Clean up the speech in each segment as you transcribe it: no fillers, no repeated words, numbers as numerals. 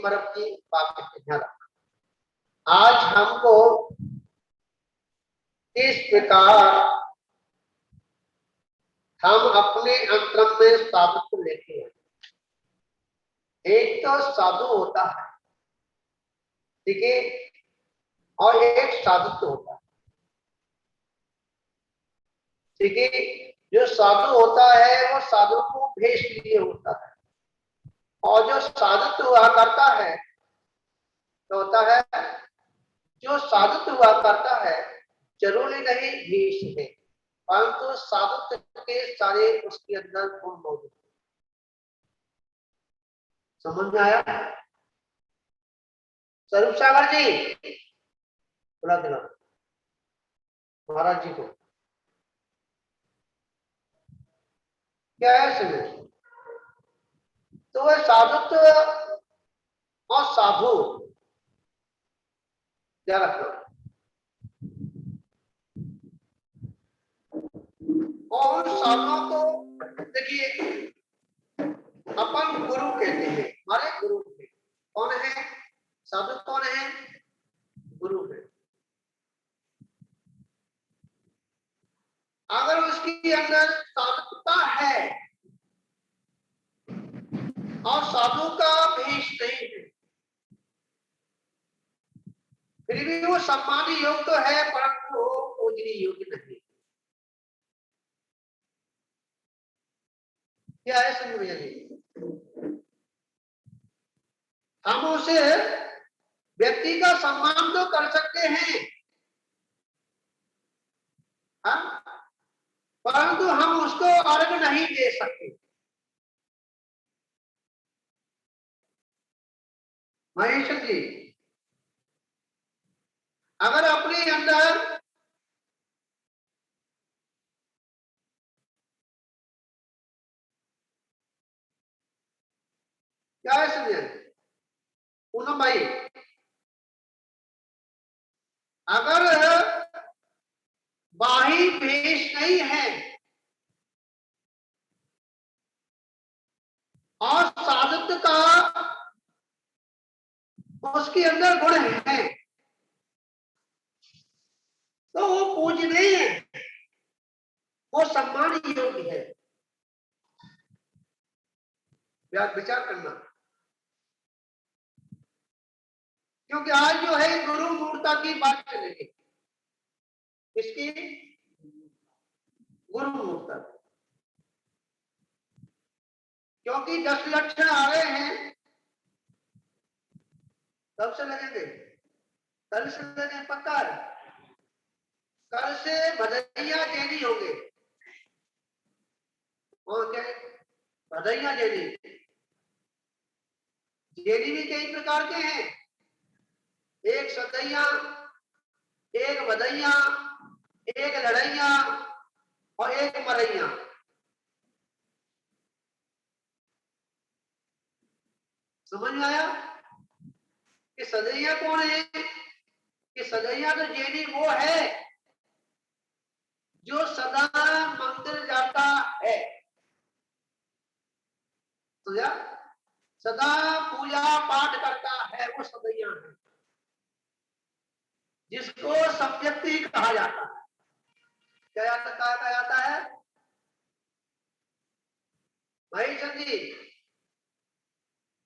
मरब की बात करते हैं। ध्यान रखना आज हमको इस प्रकार हम अपने अंतरंग में साधुत्व लेते हैं। एक तो साधु होता है, ठीक है, और एक साधुत्व होता है, ठीक है। जो साधु होता है वो साधु को भेष लिए होता है, और जो साधुत्व हुआ करता है तो होता है, जो साधुत्व हुआ करता है जरूरी नहीं भेष है, परंतु साधुत्व के सारे उसके अंदर गुण मौजूद। समझ में आया? स्वरूप सागर जी बुला देना महाराज जी को। क्या है समझ? तो वह साधुत्व और साधु क्या रखना, और साधुओं को देखिए अपन गुरु कहते हैं। हमारे गुरु है कौन है? साधु कौन है? गुरु है। अगर उसके अंदर साधुता है और साधु का भेष नहीं है, फिर भी वो सम्मान योग्य तो है, परंतु वो पूजनीय योग्य नहीं। क्या है समझ भैया जी? हम उसे व्यक्ति का सम्मान तो कर सकते हैं, हाँ? परंतु हम उसको अर्घ नहीं दे सकते। महेश जी, अगर अपने अंदर क्या है समझे पूनम भाई, अगर बाही भेष नहीं है और साधुत्व का उसके अंदर गुण है तो वो पूजनीय है, वो सम्मान योग्य है। विचार करना, क्योंकि आज जो है गुरु मूर्ता की बात चलेगी। किसकी? गुरु मूर्ता। क्योंकि 10 लक्षण आ रहे हैं, कब से लगेंगे? कल से लगे पक्का। कल से भदैया जैनी होंगे। और क्या? भदैया जैनी। जैनी भी कई प्रकार के हैं, एक सदैया, एक भदैया, एक लड़ैया और एक मरैया। समझ में आया कि सदैया कौन है? कि सदैया तो जैनी वो है जो सदा मंदिर जाता है, तो या सदा पूजा पाठ करता है, वो सदैया है, जिसको सम्यक्ति कहा जाता है। क्या कहा जाता है भाई जी?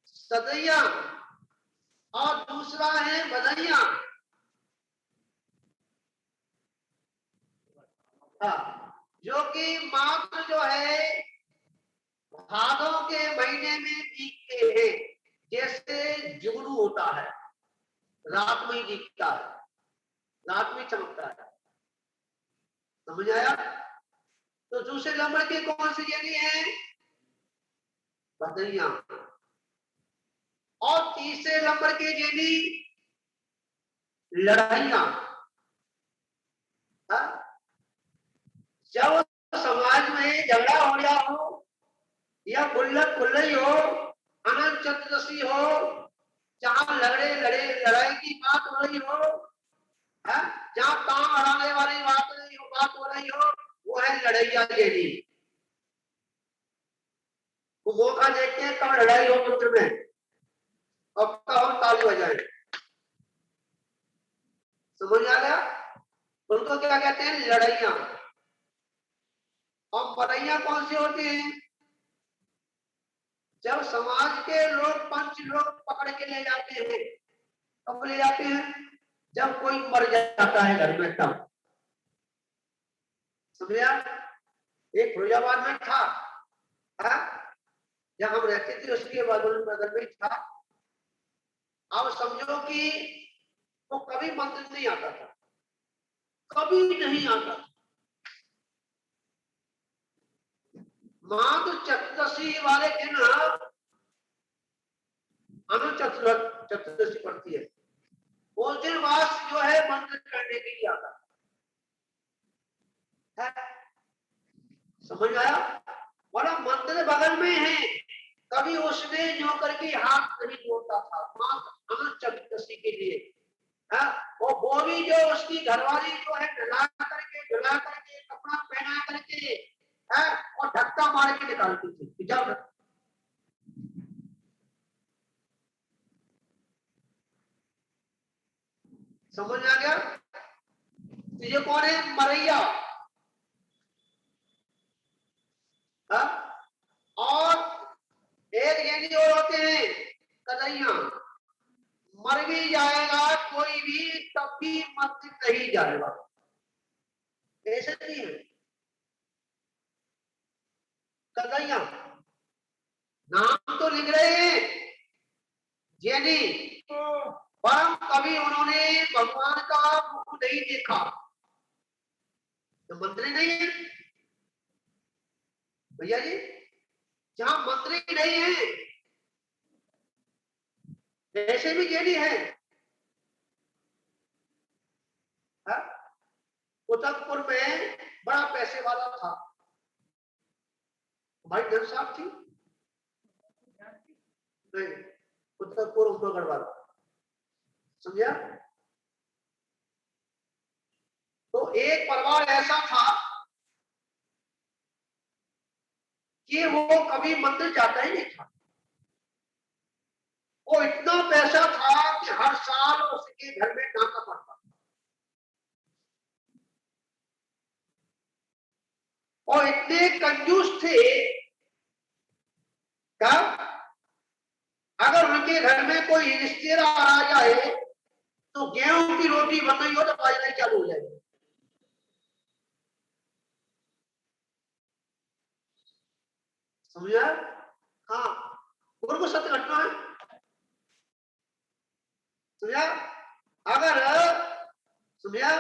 सदैया, और दूसरा है भदैया। हाँ, जो कि मात्र जो है भादों के महीने में दिखते हैं, जैसे जुगनू होता है, रात में ही दिखता है, रात में चमकता है। समझ आया? तो दूसरे नंबर के कौन सी जैनी है? भदैया। और तीसरे नंबर के जैनी लड़ैया। जब समाज में झगड़ा हो रहा हो या गुल्लक खुल्लई हो, अनंत चतुर्दशी हो, जहां लड़ाई की बात हो रही हो, जहां काम हराने वाली बात हो रही हो, वो है लड़ैया जैनी। वो मौका देखते हैं कब लड़ाई हो मंदिर में, अब तो हम ताली बजाएं। समझ आ गया? उनको क्या कहते हैं? लड़ैया। और मरैया कौन सी होती है? जब समाज के लोग पंच लोग पकड़ के ले जाते हैं, कब ले जाते हैं? जब कोई मर जाता है घर में तब। समझा? एक फिरोजाबाद में था, जहां हम रहते थे उसके बगल में था। अब समझो कि वो कभी मंदिर नहीं आता था, कभी नहीं आता था। मां तो चतुर्दशी वाले दिन चतुर्दशी पड़ती है, उस दिन वास जो है मंदिर करने के लिए आता है। समझ आया? बोला मंदिर बगल में है, कभी उसने जो करके हाथ नहीं जोड़ता था मां अनंत चतुर्दशी के लिए। वो भी जो उसकी घरवाली जो है धुला करके कपड़ा पहना करके और धक्का मार के निकालती थी। जब समझ आ गया? तो ये कौन है? मरैया। और एक यदि और होते हैं कदैया। मर भी जाएगा कोई भी तब भी मंदिर नहीं जाएगा, ऐसे नहीं है। कदैया नाम तो लिख रहे हैं जैनी, पर कभी उन्होंने भगवान का मुख नहीं देखा, तो मंत्री नहीं है भैया जी। जहां मंत्री नहीं है ऐसे भी जैनी है। उदयपुर में बड़ा पैसे वाला था, भाई धन साहब थी नहीं, उदयपुर उमरगढ़ वाला। समझा? तो एक परिवार ऐसा था कि वो कभी मंदिर जाता ही नहीं था। वो इतना पैसा था कि हर साल उसके घर में डाका पड़ता, और इतने कंजूस थे क्या, अगर उनके घर में कोई रिश्तेदार आ जाए तो गेहूं की रोटी बन रही हो तो बाजरा चालू हो जाएगी। समझा? हाँ, बिल्कुल सत्य घटना है। समझा? अगर समझा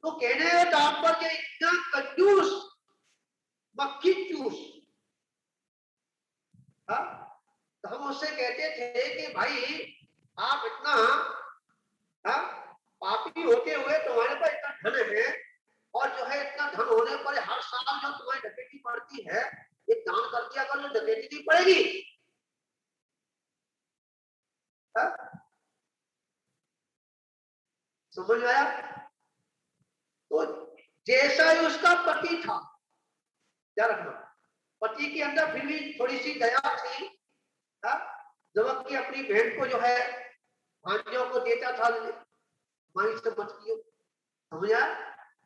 तो कहने का तात्पर्य इतना कंजूस, मक्खी चूस। तो हम उससे कहते थे कि भाई आप इतना पापी होते हुए तुम्हारे पास इतना धन है, और जो है इतना धन होने पर हर साल जो तुम्हारी डकैती पड़ती है, ये दान कर दिया कर, जो डकैती नहीं पड़ेगी। समझ आया? तो जैसा ही उसका पति था, क्या रखना, पति के अंदर फिर भी थोड़ी सी दया थी, जब कि अपनी बहन को जो है भांजियों को देता था, माई से मत कियो। समझा?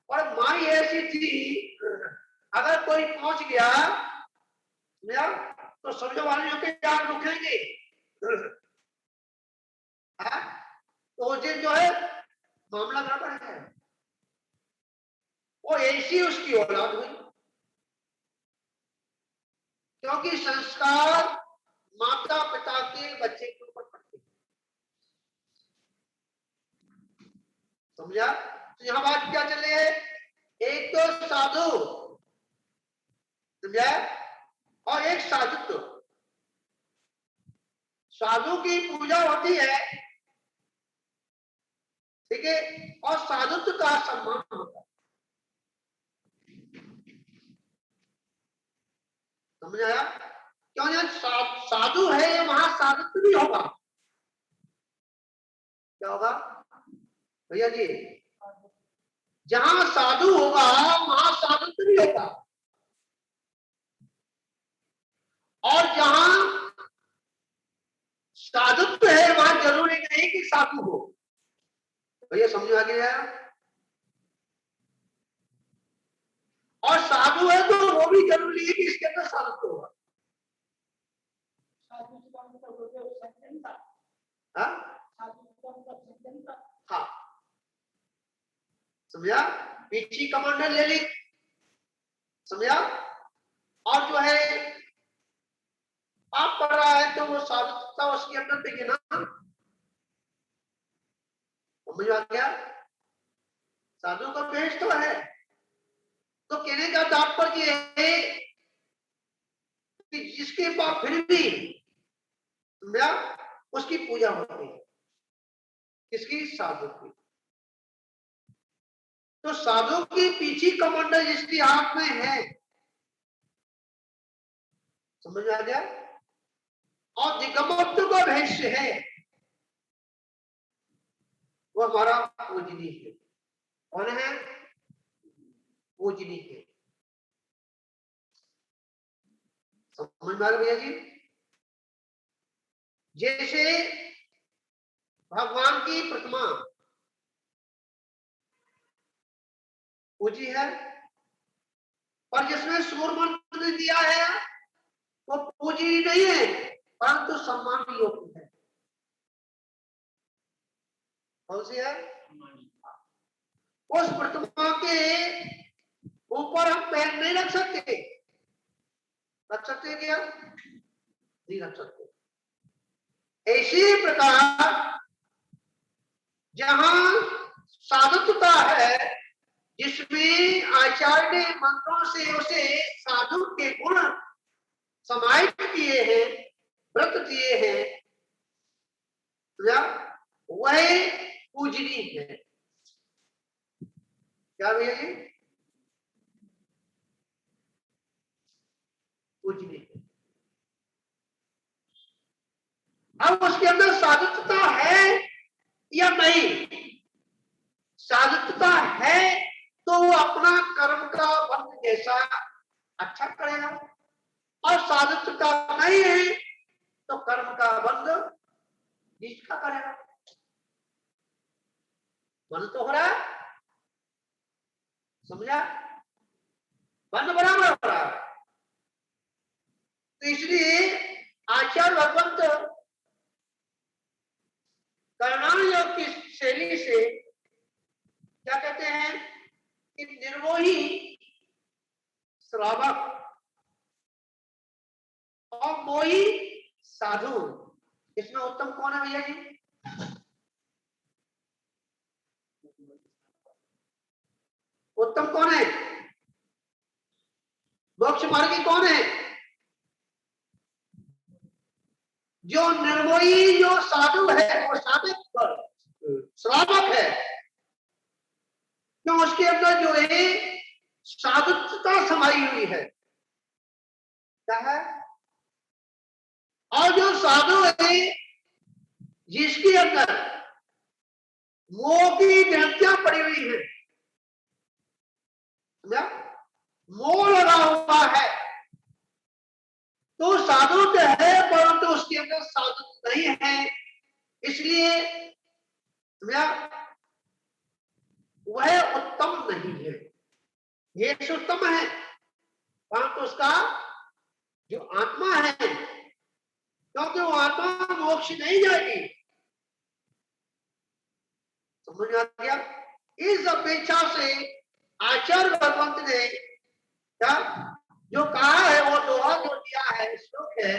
और माई ऐसी थी, अगर कोई पहुंच गया तो समझो वाले के यार रुकेंगे, तो उस दिन जो है मामला गड़बड़ है। वो ऐसी उसकी औलाद हुई, क्योंकि संस्कार माता पिता के बच्चे के ऊपर पड़ते। समझा? तो यहां बात क्या चल रही है? एक तो साधु, समझा, और एक साधुत्व। साधु की पूजा होती है, ठीक है, और साधुत्व का सम्मान होता है। समझ आया? क्यों? यहाँ साधु है, ये वहां साधुत्व भी होगा। क्या होगा भैया जी? जहां साधु होगा वहां साधुत्व भी होगा, और जहां साधुत्व है वहां जरूरी नहीं कि साधु हो। भैया समझ आ गया। और साधु है तो वो भी जरूरी है कि इसके अंदर साधुत्व होगा। हाँ समझा, पीछी कमांडर ले ली, समझा। और जो है आप पढ़ रहा है तो वो साधुता उसके अंदर देखिए ना, समझ आ गया। साधु का भेष तो है। तो कहने का तात्पर्य है कि जिसके पास फिर भी समझा उसकी पूजा होती है, किसकी? साधु की। तो साधु की पीछी कमंडल जिसकी हाथ में है, समझ आ गया। और दिगंबरत्व का भेष है, वो हमारा पूजनी है। कौन है? पूजनी है। समझ में आ रहा भैया जी? जैसे भगवान की प्रतिमा पूजी है, पर जिसमें सूर्य मंत्र दिया है वो पूजी नहीं है परंतु सम्मान योग्य है। कौन सी है? उस प्रतिमा के ऊपर हम पैर नहीं रख सकते। रख सकते क्या? नहीं रख सकते। इसी प्रकार जहां साधुता है, जिसमें आचार्य ने मंत्रों से उसे साधु के गुण समाहित किए हैं, व्रत किए हैं, वह पूजनी है। क्या भैया जी? पूजनी है। अब उसके अंदर साधुता है या नहीं? साधुता है तो वो अपना कर्म का बंध जैसा अच्छा करेगा, और साधुता नहीं है तो कर्म का बंध नीच का करेगा। बंध तो हो रहा है, समझा? बंध बराबर हो रहा है। तो इसलिए आचार्य भगवंत कर्णान योग की शैली से क्या कहते हैं कि निर्मोही श्रावक और मोही साधु, इसमें उत्तम कौन है भैया जी? उत्तम कौन है? मोक्ष मार्गी कौन है? जो निर्मोही जो साधु है वो साधक श्रावक है, क्यों? उसके अंदर जो है साधुता समाई हुई है। क्या है? और जो साधु है जिसके अंदर मोह की ग्रंथियां पड़ी हुई है, मोह लगा हुआ है, तो साधु तो है परंतु उसके अंदर साधु नहीं है, इसलिए वह उत्तम नहीं है। ये उत्तम है परंतु उसका जो आत्मा है, क्योंकि वो आत्मा मोक्ष नहीं जाएगी। समझ आ गया? इस अपेक्षा से आचार्य भगवंत ने क्या जो कहा है, वो दोहा जो दिया है, श्लोक है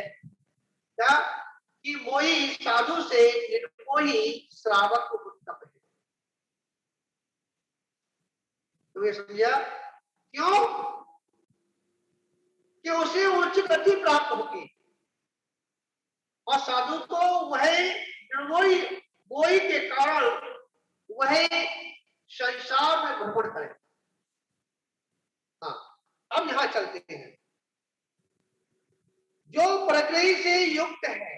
क्या कि मोही साधु से निर्मोही श्रावक उत्तम है। तो ये समझा क्यों? कि उसे उच्च गति प्राप्त होगी, और साधु को वह निर्मोही मोही के कारण वह संसार में भ्रमण करे। हाँ, अब यहां चलते हैं। जो प्रकृति से युक्त है,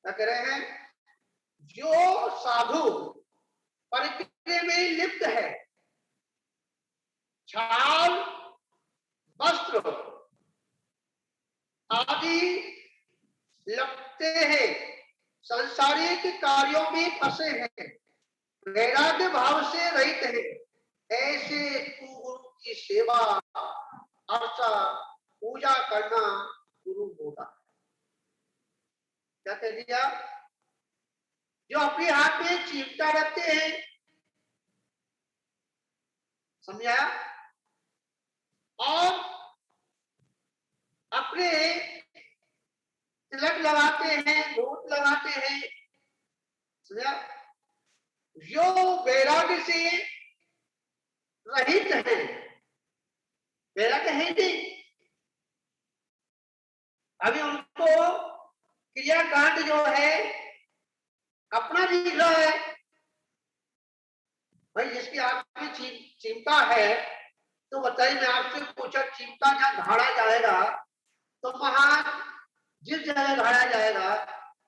क्या कह रहे हैं? जो साधु प्रकृति में लिप्त है, छाल वस्त्र आदि लगते हैं, सांसारिक कार्यों में फंसे हैं, वैराग्य भाव से रहित है, ऐसे तू गुरु की सेवा अर्चा पूजा करना गुरु होगा। क्या कह दिया? जो अपने हाथ में चिमटा रखते हैं, समझा, और अपने तिलक लगाते हैं, नोट लगाते हैं, समझा, जो वैराग्य से रहित है, वैराग्य है नहीं, अभी उनको क्रियाकांड जो है अपना दिख रहा है। भाई जिसकी आपकी चिंता है, तो बताइए, मैं आपसे पूछा, चिंता जब घाड़ा जाएगा तो वहां जिस जगह घाड़ा जाएगा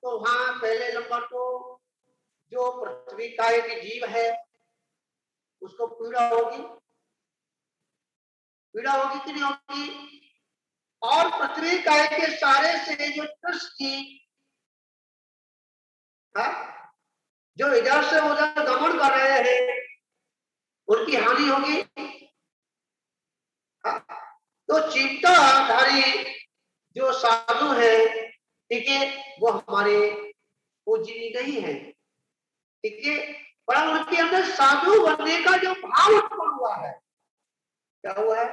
तो वहां पहले नंबर तो जो पृथ्वी का एक जीव है उसको पीड़ा होगी, पीड़ा होगी कि नहीं होगी? और पृथ्वी काय के सारे से जो सृष्टि जो इधर से उधर गमन कर रहे हैं उनकी हानि होगी। तो चिंताधारी जो साधु है, ठीक है, वो हमारे पूजनीय नहीं है, ठीक है, पर उनके अंदर साधु बनने का जो भाव उत्पन्न हुआ है, क्या हुआ है?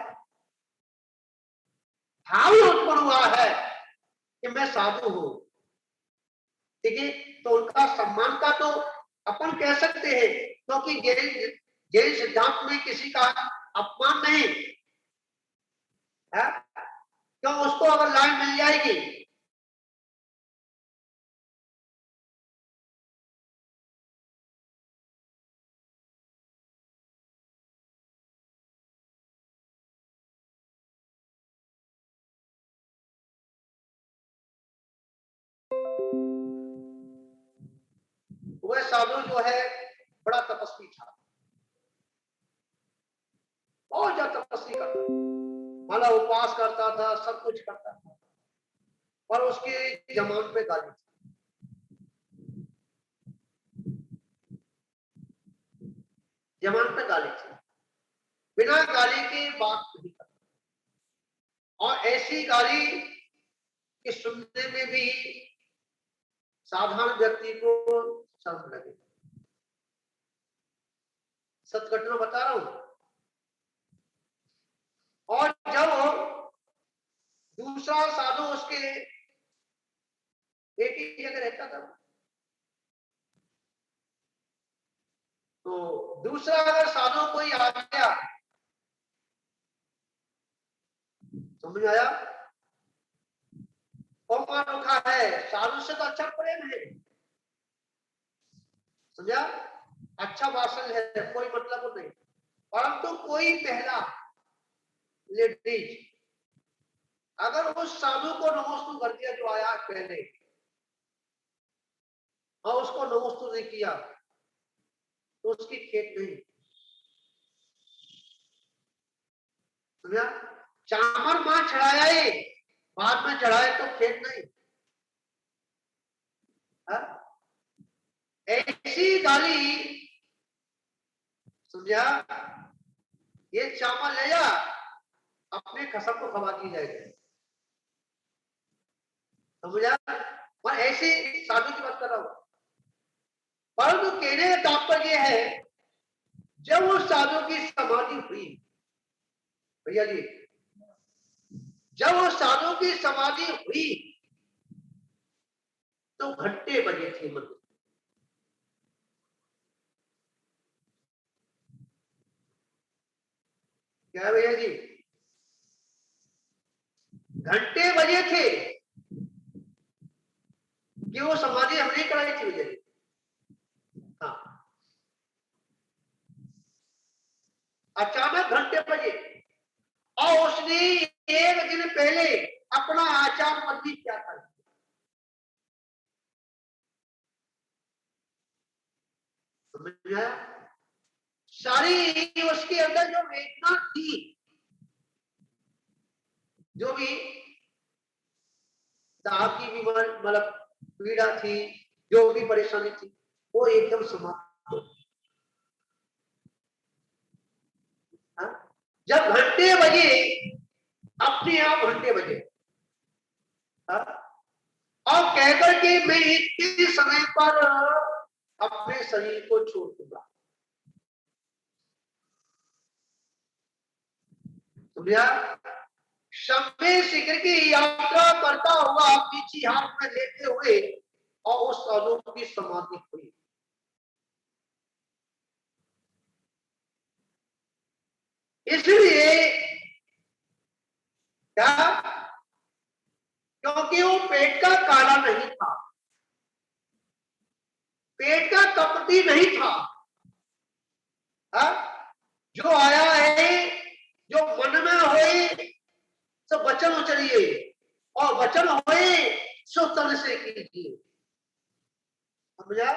भाव उत्पन्न हुआ है कि मैं साधु हूं, ठीक है, तो उनका सम्मान का तो अपन कह सकते हैं, क्योंकि जैन सिद्धांत में किसी का अपमान नहीं है, क्यों? उसको अगर लाइन मिल जाएगी, वह साधु जो है बड़ा तपस्वी था, बहुत ज्यादा तपस्वी करता था, मतलब उपवास करता था, सब कुछ करता था, पर उसके जमान पे गाली थी, जमान पे गाली थी, बिना गाली के बात नहीं करता, और ऐसी गाली कि सुनने में भी साधारण व्यक्ति को शर्म लगे। सत्य घटना बता रहा हूं। और जब दूसरा साधु उसके एक ही जगह रहता था, तो दूसरा अगर साधु कोई आ गया, समझ आया, और रखा है, साधु से तो अच्छा प्रेम है, समझा, अच्छा भाषण है, कोई मतलब नहीं, परंतु कोई पहला लेडीज अगर उस साधु को नमस्ते कर दिया जो आया पहले, और उसको नमस्ते नहीं किया, तो उसकी खेत नहीं, समझा, चामर मां चढ़ाया ही, बाद में चढ़ाए तो खेत नहीं। ऐसी गाली, समझा, ये चावल ले जा, अपने कसम को खबा दी जाएगी, समझा, और ऐसे साधु की बात कर रहा हूं। परंतु कहने का तात्पर्य है, जब उस साधु की समाधि हुई, भैया जी, जब उस साधु की समाधि हुई तो घंटे बजे थे मंदिर, क्या है भैया जी? घंटे बजे थे कि वो समाधि हमने कराई थी भैया जी। हाँ, अचानक घंटे बजे, और उसने एक दिन पहले अपना आचार बदली क्या था, समझ गया? सारी उसके अंदर जो वेदना थी, जो भी दाह की बीमारी मतलब पीड़ा थी, जो भी परेशानी थी वो एकदम समाप्त हो। जब घंटे बजे, अपने आप घंटे बजे, और कहकर के मैं इतने समय पर अपने शरीर को छोड़ दूंगा। समझा? समय शीघ्र की यात्रा करता हुआ पीछे हाथ में लेते हुए और उस साधु की समाधि हुई। इसलिए क्या? क्योंकि वो पेट का काला नहीं था, पेट का कपटी नहीं था। जो आया है, जो मन में होए सब वचन उचरिए, और वचन होए सो तन से कीजिए। समझा?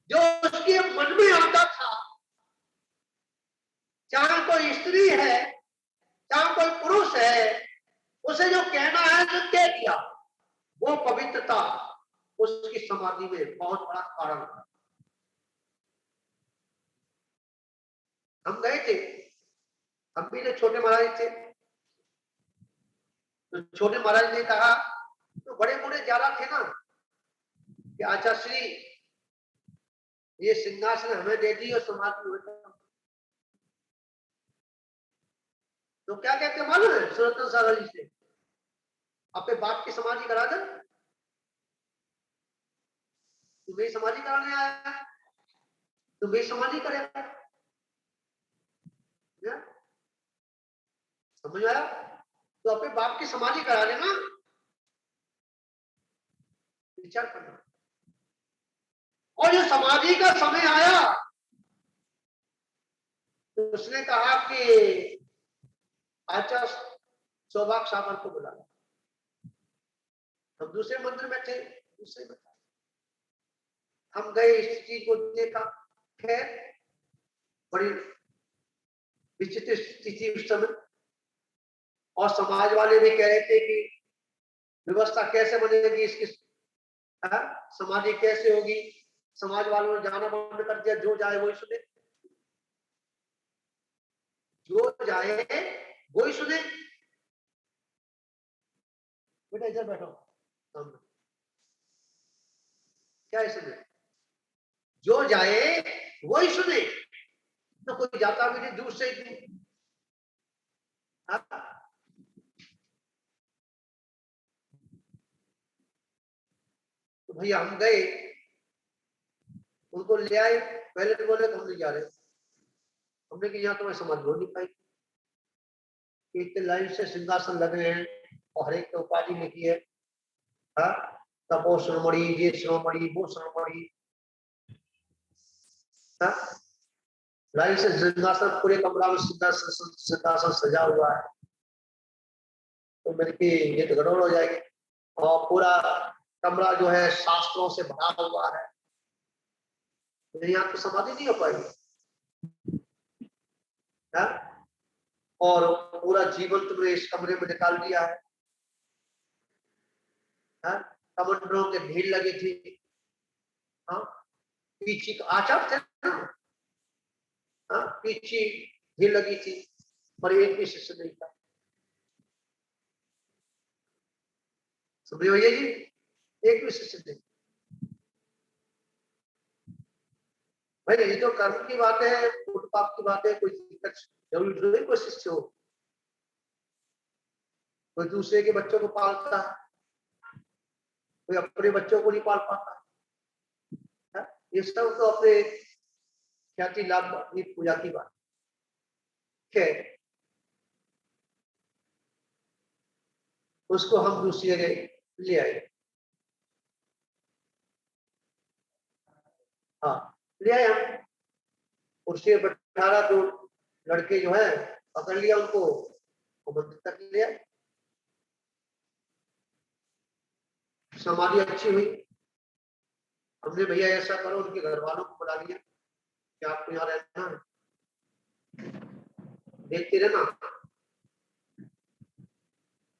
जो उसके मन में आता था, चाहे कोई स्त्री है चाहे कोई पुरुष है, उसे जो कहना है जो कह दिया, वो पवित्रता उसकी समाधि में बहुत बड़ा कारण था। हम गए थे, हम भी जो छोटे महाराज थे, तो छोटे महाराज ने कहा, तो बड़े बूढ़े ज्यादा थे ना, कि आचार्य श्री ये सिंहासन हमें दे दी और समाधि हुई। तो क्या कहते मालूम है सुरतन सागर जी से, अपने बाप की समाधि करा दे, तुम्हें समाधि कराने आया, तुम्हें समाधि करेगा। समझ आया? तो अपने बाप की समाधि करा लेना, विचार करना। और जो समाधि का समय आया तो उसने कहा कि आचार्य सौभाग्य सागर को बुलाया। हम दूसरे मंदिर में थे, दूसरे में हम गए, इस चीज को देखा। खैर बड़ी विचित्र स्थिति उस समय, और समाज वाले भी कह रहे थे कि व्यवस्था कैसे बनेगी इसकी, समाधि कैसे होगी। समाज वालों ने जाना बंद कर दिया, जो जाए वही सुने, जो जाए वही सुने। बेटा इधर बैठो, क्या इसमें जो जाए वही सुने, तो कोई जाता भी नहीं, दूर से ही। तो भैया हम गए, उनको ले आए। पहले तो बोले हम नहीं जा रहे, हमने कि यहाँ तो मैं समझ हो नहीं पाई, इतने लाइन से सिंहासन लगे हैं और हर एक उपाधि लिखी है, तपो श्रमणी, ये श्रमणी, वो श्रमणी, लाइन से सिंहासन, पूरे कमरा में सिंहासन सजा हुआ है। तो मेरे की ये तो गड़बड़ हो जाएगी, और पूरा कमरा जो है शास्त्रों से भरा हुआ है, यहाँ तो समाधि नहीं हो पाएगी। और पूरा जीवन तुमने इस कमरे में निकाल दिया है। कमंडलों के भीड़ लगी थी, पीछे आचार थे ना, पीछे भीड़ लगी थी, पर एक भी शिष्य नहीं था। समझे भैया जी? एक भी शिष्य नहीं। भाई ये तो कर्म की बात है, पाप की बात है, कोई दिक्कत जरूरी नहीं कोई शिष्य हो। कोई दूसरे के बच्चों को पालता है, कोई अपने बच्चों को नहीं पाल पाता है। ये सब तो अपने ख्याति लाभ अपनी पूजा की बात है। उसको हम दूसरी जगह ले आए। हाँ ले आए हम, कुर्सी पर बैठा, दो लड़के जो है पकड़ लिया उनको, वो मंदिर तक ले आए। समाधि अच्छी हुई। हमने भैया ऐसा करो, उनके घर वालों को बुला लिया कि आपको यहाँ रहना है, देखते रहना,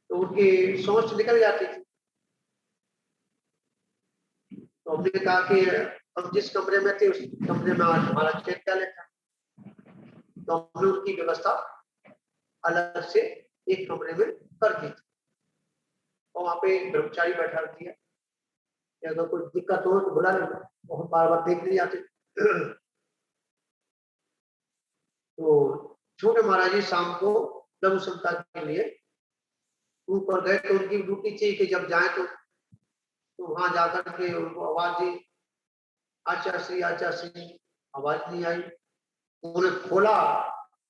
तो उनकी सोच निकल जाती थी। तो हमने कहा कि हम जिस कमरे में थे उस कमरे में हमारा चेक क्या लेता, तो हमने उनकी व्यवस्था अलग से एक कमरे में कर दी थी और वहां पे कर्मचारी बैठा दिया, अगर कोई दिक्कत हो तो बुला लेना, और हम बार बार देख नहीं आते। तो छोटे महाराज जी शाम को लघु संता के लिए ऊपर गए, तो उनकी ड्यूटी थी कि जब जाए तो वहां जाकर के उनको आवाज दी, आचार्य श्री, आवाज नहीं आई। उन्होंने खोला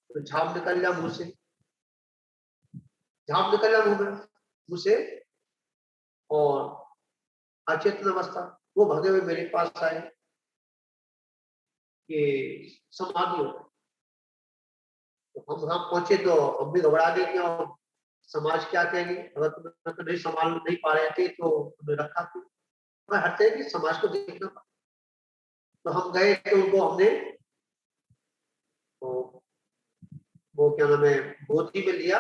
तो झाप निकल गया मुंह से, झाप निकल गया मुंह से, और अचेतन अवस्था। वो भगे हुए मेरे पास आए कि समाधि हो गई। तो हम वहां पहुंचे तो हम भी घबरा गए, और समाज क्या कहेगी, अगर तुम्हें तो नहीं संभाल नहीं पा रहे थे तो तुम्हें रखा क्यों। मैं हटते कि समाज को देखना पड़ा। तो हम गए तो उनको हमने वो क्या नाम है गोदी में लिया,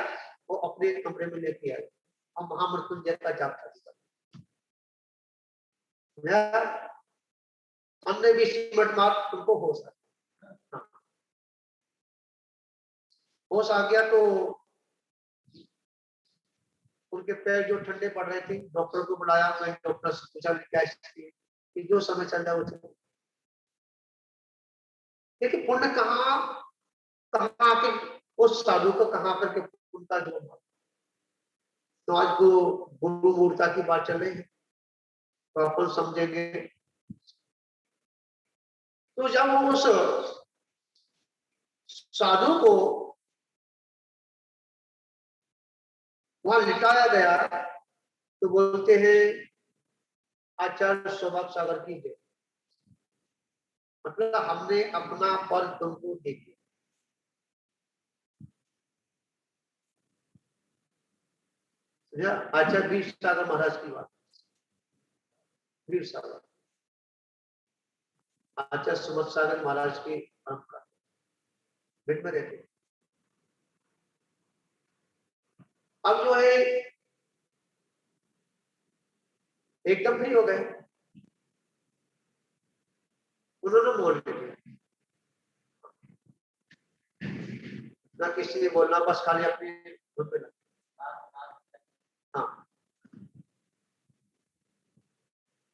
वो अपने कमरे में लेके आए। हम महामृत्युंजय का जाप करते हमने भी मिनट बाद उनको होश आ, होश आ गया। तो उनके पैर जो ठंडे पड़ रहे थे, डॉक्टर को बुलाया, मैं डॉक्टर से पूछा क्या स्थिति है, कि जो समय चल रहा है वो। देखिए पुण्य कहाँ कहाँ के उस साधु को कहाँ पर के उनका जो, तो आज को गुरु मूर्ता की बात चल रही है तो अपन समझेंगे। तो जब उस साधु को वहां लिटाया गया तो बोलते हैं आचार्य सौभाग्य सागर की जय, मतलब हमने अपना पद तुमको दे दिया। आचार्य वीर सागर महाराज की बात, वीर सागर आचार्य सुमत सागर महाराज की परंपरा भेंट में रहते। अब जो है एकदम फ्री हो गए, उन्होंने बोल दिया, ना किसी ने बोलना, बस खाली अपने खुद पे लगा। हाँ,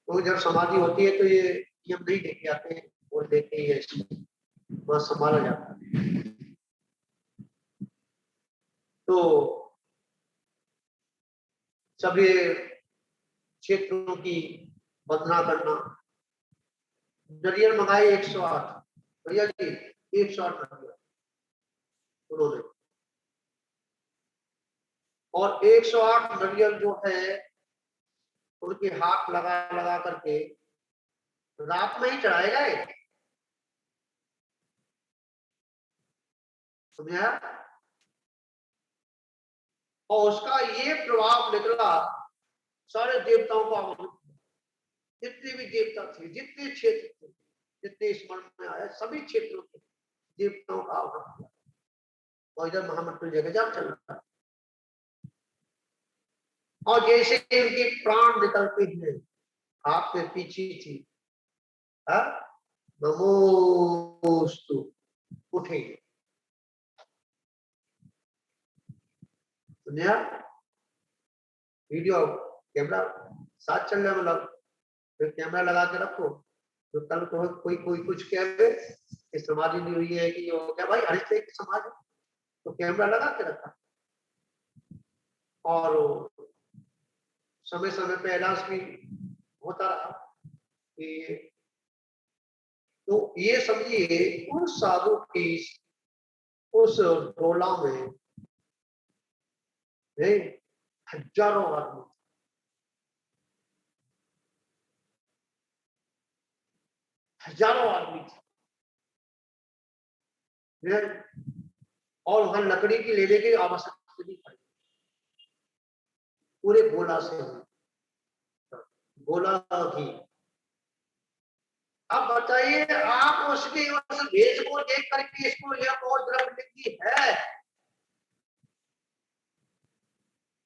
तो जब समाधि होती है तो ये नियम नहीं लेके आते हैं, वो लेके ही वह संभाला जाता है। तो सभी क्षेत्रों की वंदना करना। नरियल मंगाए 108 भैया जी, 108 नरियल उन्होंने, और 108 नरियल जो है उनके हाथ लगा लगा करके रात में ही चढ़ाए गए, समझा। और उसका ये प्रभाव निकला सारे देवताओं को आमंत्रित, जितने भी देवता थे, जितने क्षेत्र थे, जितने स्मरण में आया, सभी क्षेत्रों के देवताओं का आह्वान किया। और इधर महामृत्युंजय का जाप चल रहा है, और जैसे उनके प्राण निकलते हैं आपके पीछे थी, नमोस्तु उठे, सुनिया वीडियो कैमरा साथ चल रहा, मतलब फिर कैमरा लगा के रखो, तो कल को कोई कोई कुछ कहे कि समाधि नहीं हुई है कि हो क्या, भाई हर एक समाज है, तो कैमरा लगा के रखा, और समय समय पे ऐलान भी होता रहा कि, तो ये समझिए उस साधु की उस टोला में हजारों आदमी, हजारों आदमी थे, और वहां लकड़ी की लेने की आवश्यकता नहीं पड़ी, पूरे गोला से गोला थी। अब बताइए आप उसकी उस भेष को देख करके इसको यह बहुत द्रव्य लिखती है,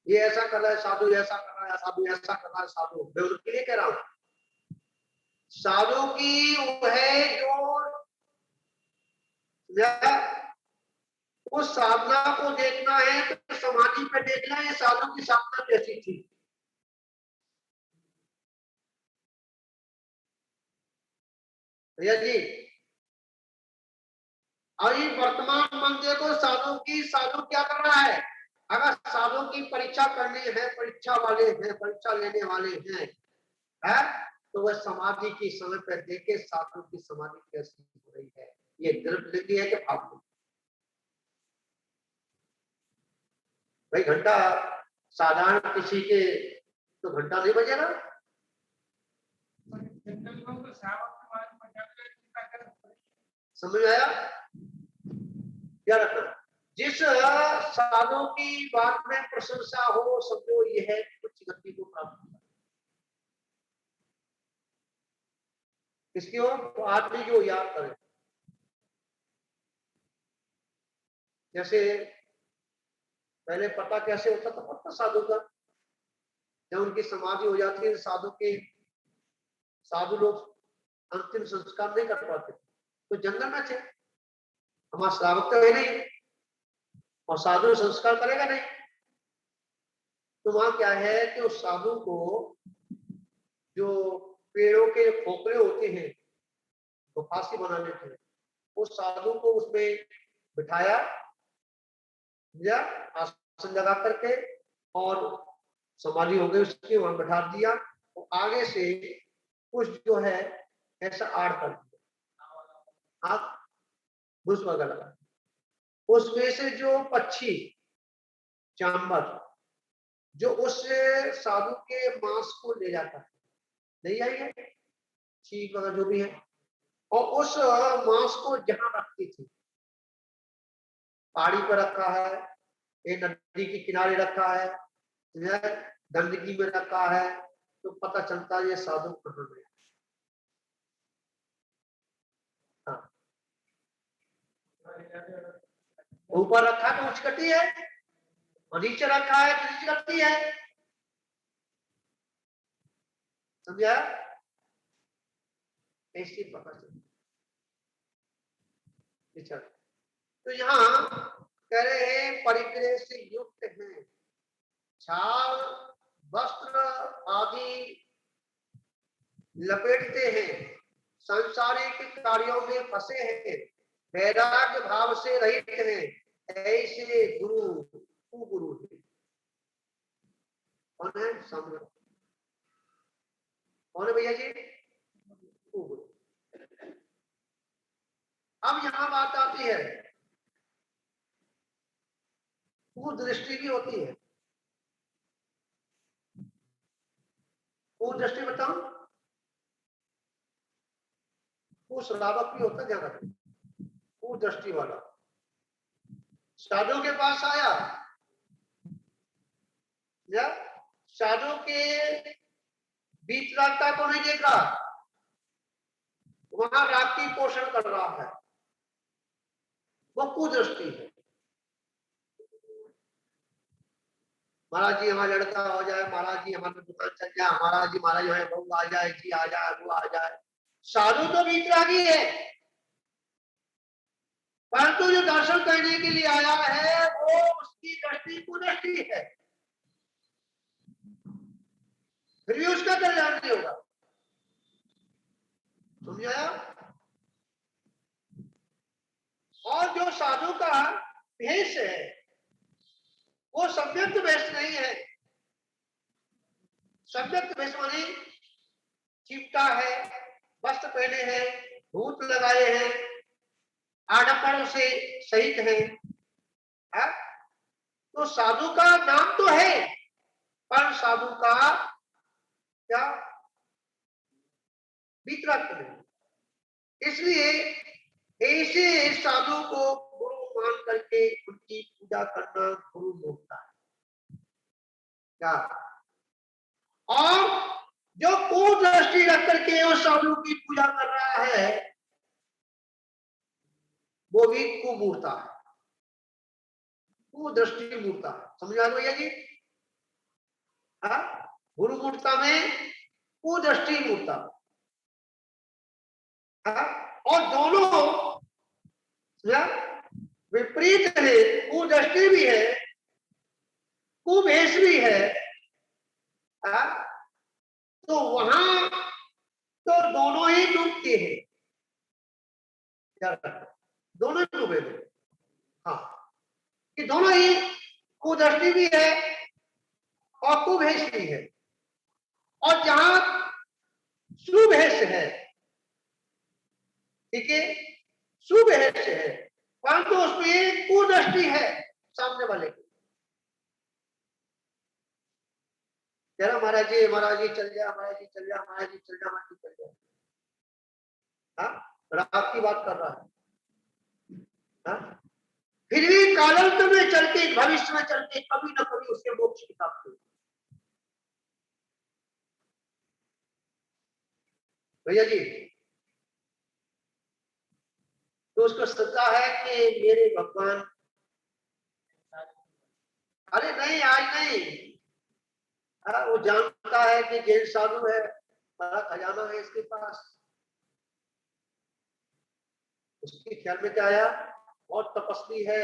ये ऐसा कर रहा है साधु, ऐसा कर रहा है साधु, ऐसा कर रहा है साधु, मैं उनके लिए कह रहा हूं। साधु की वो है जो उस साधना को देखना है तो समाधि पे देखना है, साधु की साधना कैसी थी। भैया जी, अभी वर्तमान मन देखो साधु की, साधु क्या कर रहा है। अगर साधु की परीक्षा करनी है, परीक्षा वाले हैं, परीक्षा लेने वाले हैं, है? तो वह समाधि की समय पर देखे साधु की समाधि कैसी हो रही है, ये द्रव्य है कि भाव। भाई घंटा साधारण किसी के तो घंटा नहीं बजेगा। समझ आया क्या रखना। जिस साधु की बात में प्रशंसा हो, समझो यह है उच्च गति को प्राप्त होगा। इसकी ओर आदमी जो याद करे, जैसे पहले पता कैसे होता था, पता साधु का जब उनकी समाधि हो जाती है, साधु लोग अंतिम संस्कार नहीं कर पाते, तो जंगल में थे, हमारा श्रावक तो है नहीं और साधु संस्कार करेगा नहीं, तो वहां क्या है कि उस साधु को जो पेड़ों के खोखले होते हैं तो फांसी बना लेते हैं, उस साधु को उसमें बिठाया या आसन लगा करके और समाधि हो गई उसकी, वहां बैठा दिया और आगे से कुछ जो है ऐसा आड़ कर दिया, आप घुस वगैरह लगा, उसमें से जो पक्षी जानवर जो उस साधु के मांस को ले जाता है, नहीं आएंगे चीज वगैरह जो भी है, और उस मांस को जहां रखती थी, पहाड़ी पर रखा है, एक नदी के किनारे रखा है, गंदगी में रखा है, तो पता चलता है ये साधु कहाँ गया। हाँ। ऊपर रखा तो उच्च गति है और नीचे रखा है तो नीच गति है, समझा। ऐसी पता चल। तो यहाँ कह रहे हैं परिग्रह से युक्त हैं, छाल वस्त्र आदि लपेटते हैं, सांसारिक कार्यों में फंसे हैं, वैराग्य भाव से रहित हैं, ऐसे गुरु कुगुरु है। कौन है सामने, कौन है भैया जी, कुगुरु। अब यहाँ बात आती है, कुदृष्टि भी होती है। कुदृष्टि बताओ, कुश्रावक भी होता है, ध्यान रखें। कुदृष्टि वाला साधु के पास आया या साधु के बीतरागता को नहीं देख रहा, वहां राग की पोषण कर रहा है, वो कुदृष्टि है। महाराज जी हमारा लड़का हो जाए, महाराज जी हमारा दुकान चल जाए, महाराज जी हमारा जो है बहू आ जाए, जी आ जाए, वो आ जाए। साधु तो बीतरागी है, परंतु जो दर्शन करने के लिए आया है वो उसकी दृष्टि कुदृष्टि है, फिर भी उसका कल्याण नहीं होगा। समझाया। और जो साधु का भेष है वो सम्यक्त वेश नहीं है। सम्यक्त वेश माने चिपटा है, वस्त्र पहने हैं, भूत लगाए हैं, आडंबरों से सहित है, तो साधु का नाम तो है पर साधु का क्या वितरक नहीं। इसलिए ऐसे साधु को गुरु मान करके उनकी पूजा करना गुरु बोलता है क्या। और जो कुदृष्टि रख करके उस साधु की पूजा कर रहा है वो भी कुमूर्ता है, कुदृष्टि मूर्ता है। समझ आ भैया जी। गुरु मूर्ता में कुदृष्टि मूर्ता, हाँ? और दोनों विपरीत है, कुदृष्टि भी है, कुभेष भी है। हाँ? तो वहां तो दोनों ही डूबते हैं, दोनों डूबे हुए। हाँ, कि दोनों ही कुदृष्टि भी है और कुभेष भी है। और जहां सुभेष है, ठीक है, सुभेष है, परंतु उसमें कुदृष्टि है सामने वाले की। कह रहा महाराज जी, महाराज जी चल जा, महाराज जी चल जा, महाराज जी चल जा, महाराज जी चल जा। हाँ, रात की बात कर रहा है। हाँ? फिर भी कालांतर में चलते, भविष्य में चलते, कभी ना कभी उसके मोक्ष की प्राप्ति होगी। भैया जी, तो उसको श्रद्धा है कि मेरे भगवान, अरे नहीं आज नहीं। हाँ, वो जानता है कि जैन साधु है, बड़ा खजाना है इसके पास। उसके ख्याल में क्या आया, बहुत तपस्वी है,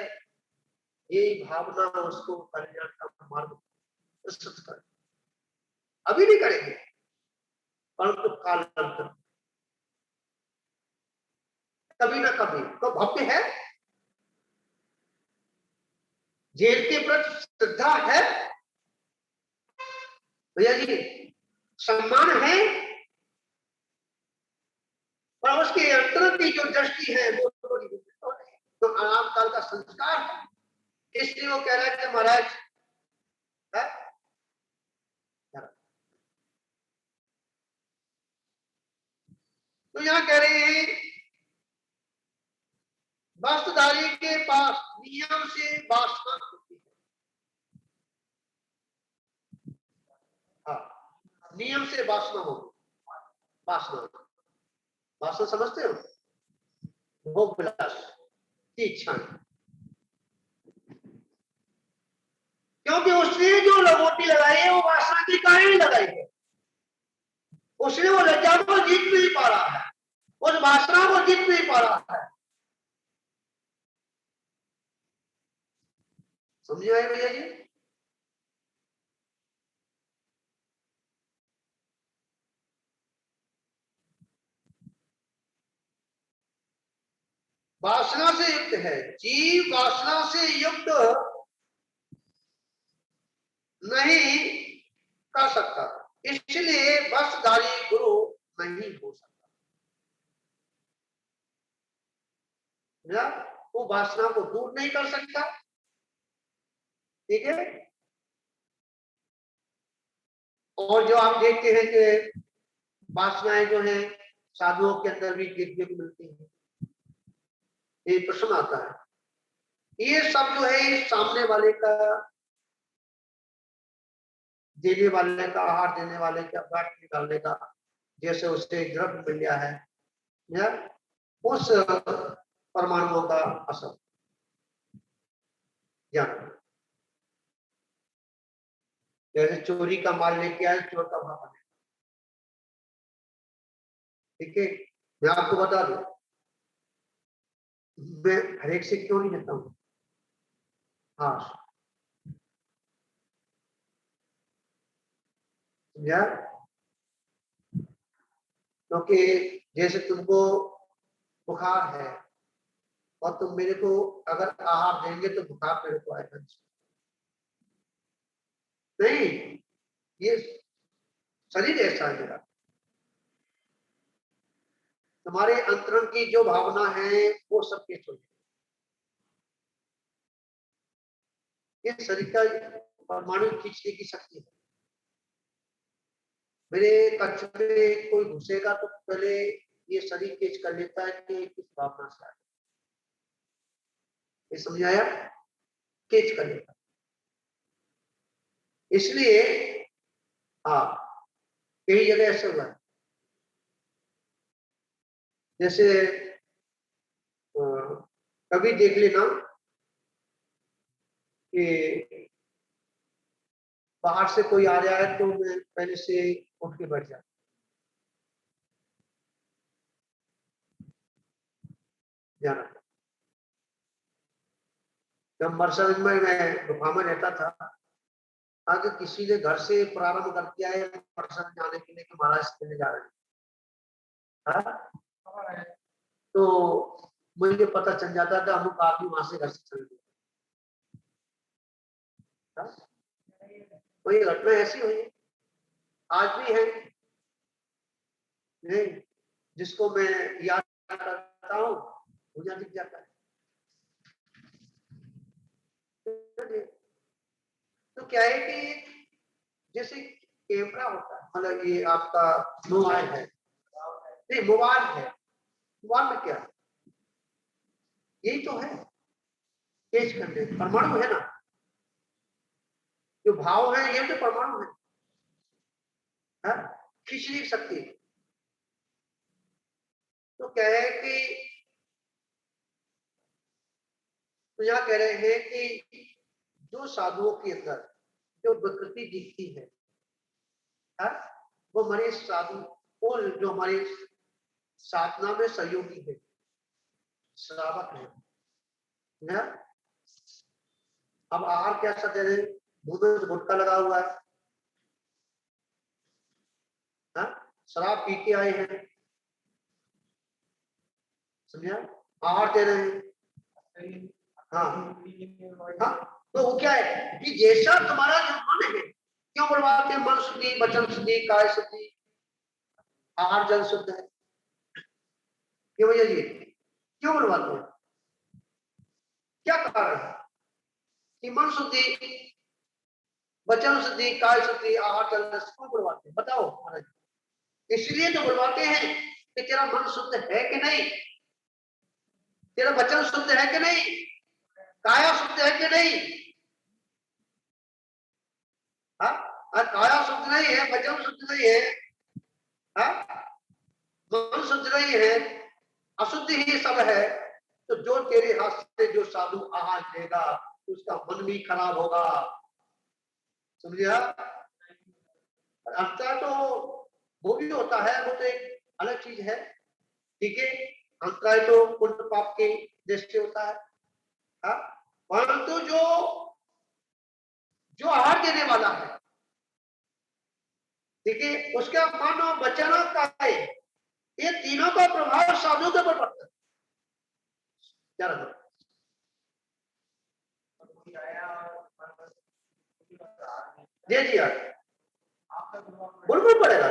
यही भावना उसको कल्याण का मार्ग प्रशस्त कर। अभी नहीं करेंगे, परंतु कालांतर कभी ना कभी तो भव्य है, जेल के प्रति श्रद्धा है भैया जी, सम्मान है, पर उसके अंतर की जो दृष्टि है वो थोड़ी तो आराम काल का संस्कार है। इसलिए वो कह रहा है कि महाराज है? तो यहां कह रहे हैं वस्त्रधारी के पास नियम से वासना होती है। हाँ, नियम से वासना होगी। वासना, वासना समझते हो, भोग विलास की इच्छा, क्योंकि उसने जो लगोटी लगाई है वो वासना के कारण ही लगाई है। उसने वो लज्जा को जीत नहीं पा रहा है, उस वासना को जीत नहीं पा रहा है। समझे भाई भैया जी? वासना से युक्त है जीव, वासना से युक्त नहीं कर सकता, इसलिए वस्त्रधारी गुरु नहीं हो सकता। या वो वासना को दूर नहीं कर सकता, ठीक है। और जो आप देखते हैं कि वासनाएं जो है साधुओं के अंदर भी देखने को मिलती है, ये प्रश्न आता है, ये सब जो है सामने वाले का, देने वाले का, आहार देने वाले का, बाट निकालने का, जैसे उससे द्रव्य मिल गया है या उस परमाणुओं का असर ज्ञान। जैसे चोरी का माल लेके आए, चोर का भाव बने, ठीक है। मैं आपको बता दूं, मैं हर एक से क्यों नहीं देता हूँ। हाँ, समझा? क्योंकि जैसे तुमको बुखार है और तुम मेरे को अगर आहार देंगे तो बुखार मेरे को आएगा नहीं, ये शरीर ऐसा है मेरा। तुम्हारे अंतरण की जो भावना है वो सब के छोड़, ये शरीर का परमाणु खींचने की शक्ति है। मेरे कक्ष में कोई घुसेगा तो पहले ये शरीर कैच कर लेता है कि किस भावना से आया, ये समझ आया, कैच कर लेता। इसलिए हाँ, कई जगह ऐसे हुआ है, जैसे कभी देख लेना कि बाहर से कोई आ रहा है तो मैं पहले से उठ के बैठ जाता, ध्यान रखना। जब मरसद में मैं गुफा में रहता था, आगे किसी ने घर से प्रारंभ कर दिया है मरसद जाने के लिए कि महाराज खेलने जा रहे हैं, हाँ? तो मुझे पता चल जाता था अमुक आदमी वहां से घर से चल गया। तो ये घटना ऐसी हुई है, आज भी है नहीं, जिसको मैं याद करता हूँ मुझे दिख जाता है। तो क्या है कि जैसे कैमरा होता है, मतलब ये आपका मोबाइल है, नहीं मोबाइल है, मोबाइल में क्या है? यही तो है, कैच करने परमाणु है ना, जो भाव है ये तो परमाणु है, खींचने की शक्ति। तो क्या है कि तो यहाँ कह रहे हैं कि जो साधुओं के अंदर जो विकृति दिखती है, वो हमारे साधु और जो हमारे साधना में सहयोगी है, श्रावक है। अब आहार कैसा दे रहे, मुंह में गुटखा लगा हुआ है, शराब पी के आए हैं, समझा, आहार दे रहे हैं, हाँ हाँ। तो वो क्या है कि जैसा तुम्हारा जो मन है, क्यों बुलवाते हैं मन शुद्धि, वचन शुद्धि, काय शुद्धि, आहार जल शुद्ध है, क्यों भैया जी, क्यों बुलवाते हैं? क्या कारण है कि मन शुद्धि, वचन शुद्धि, काय शुद्धि, आहार जल क्यों बुलवाते हैं? बताओ महाराज। इसलिए तो बुलवाते हैं कि तेरा मन शुद्ध है कि नहीं, तेरा वचन शुद्ध है कि नहीं, काया शुद्ध है कि नहीं, काया शुद्ध नहीं है, वचन शुद्ध नहीं है, मन शुद्ध नहीं है, अशुद्ध ही सब है, तो जो तेरे हाथ से जो साधु आहार लेगा उसका मन भी खराब होगा, समझिया। अंतर तो वो भी होता है, वो तो एक अलग चीज है, ठीक है। अंतराय तो पुण्य पाप के दृष्टि होता है, परंतु जो जो आहार देने वाला है, ठीक है, उसका मन और वचन और काया, ये तीनों का प्रभाव साधु के ऊपर पड़ता है। क्या रहता जी जी यार, बिल्कुल पड़ेगा,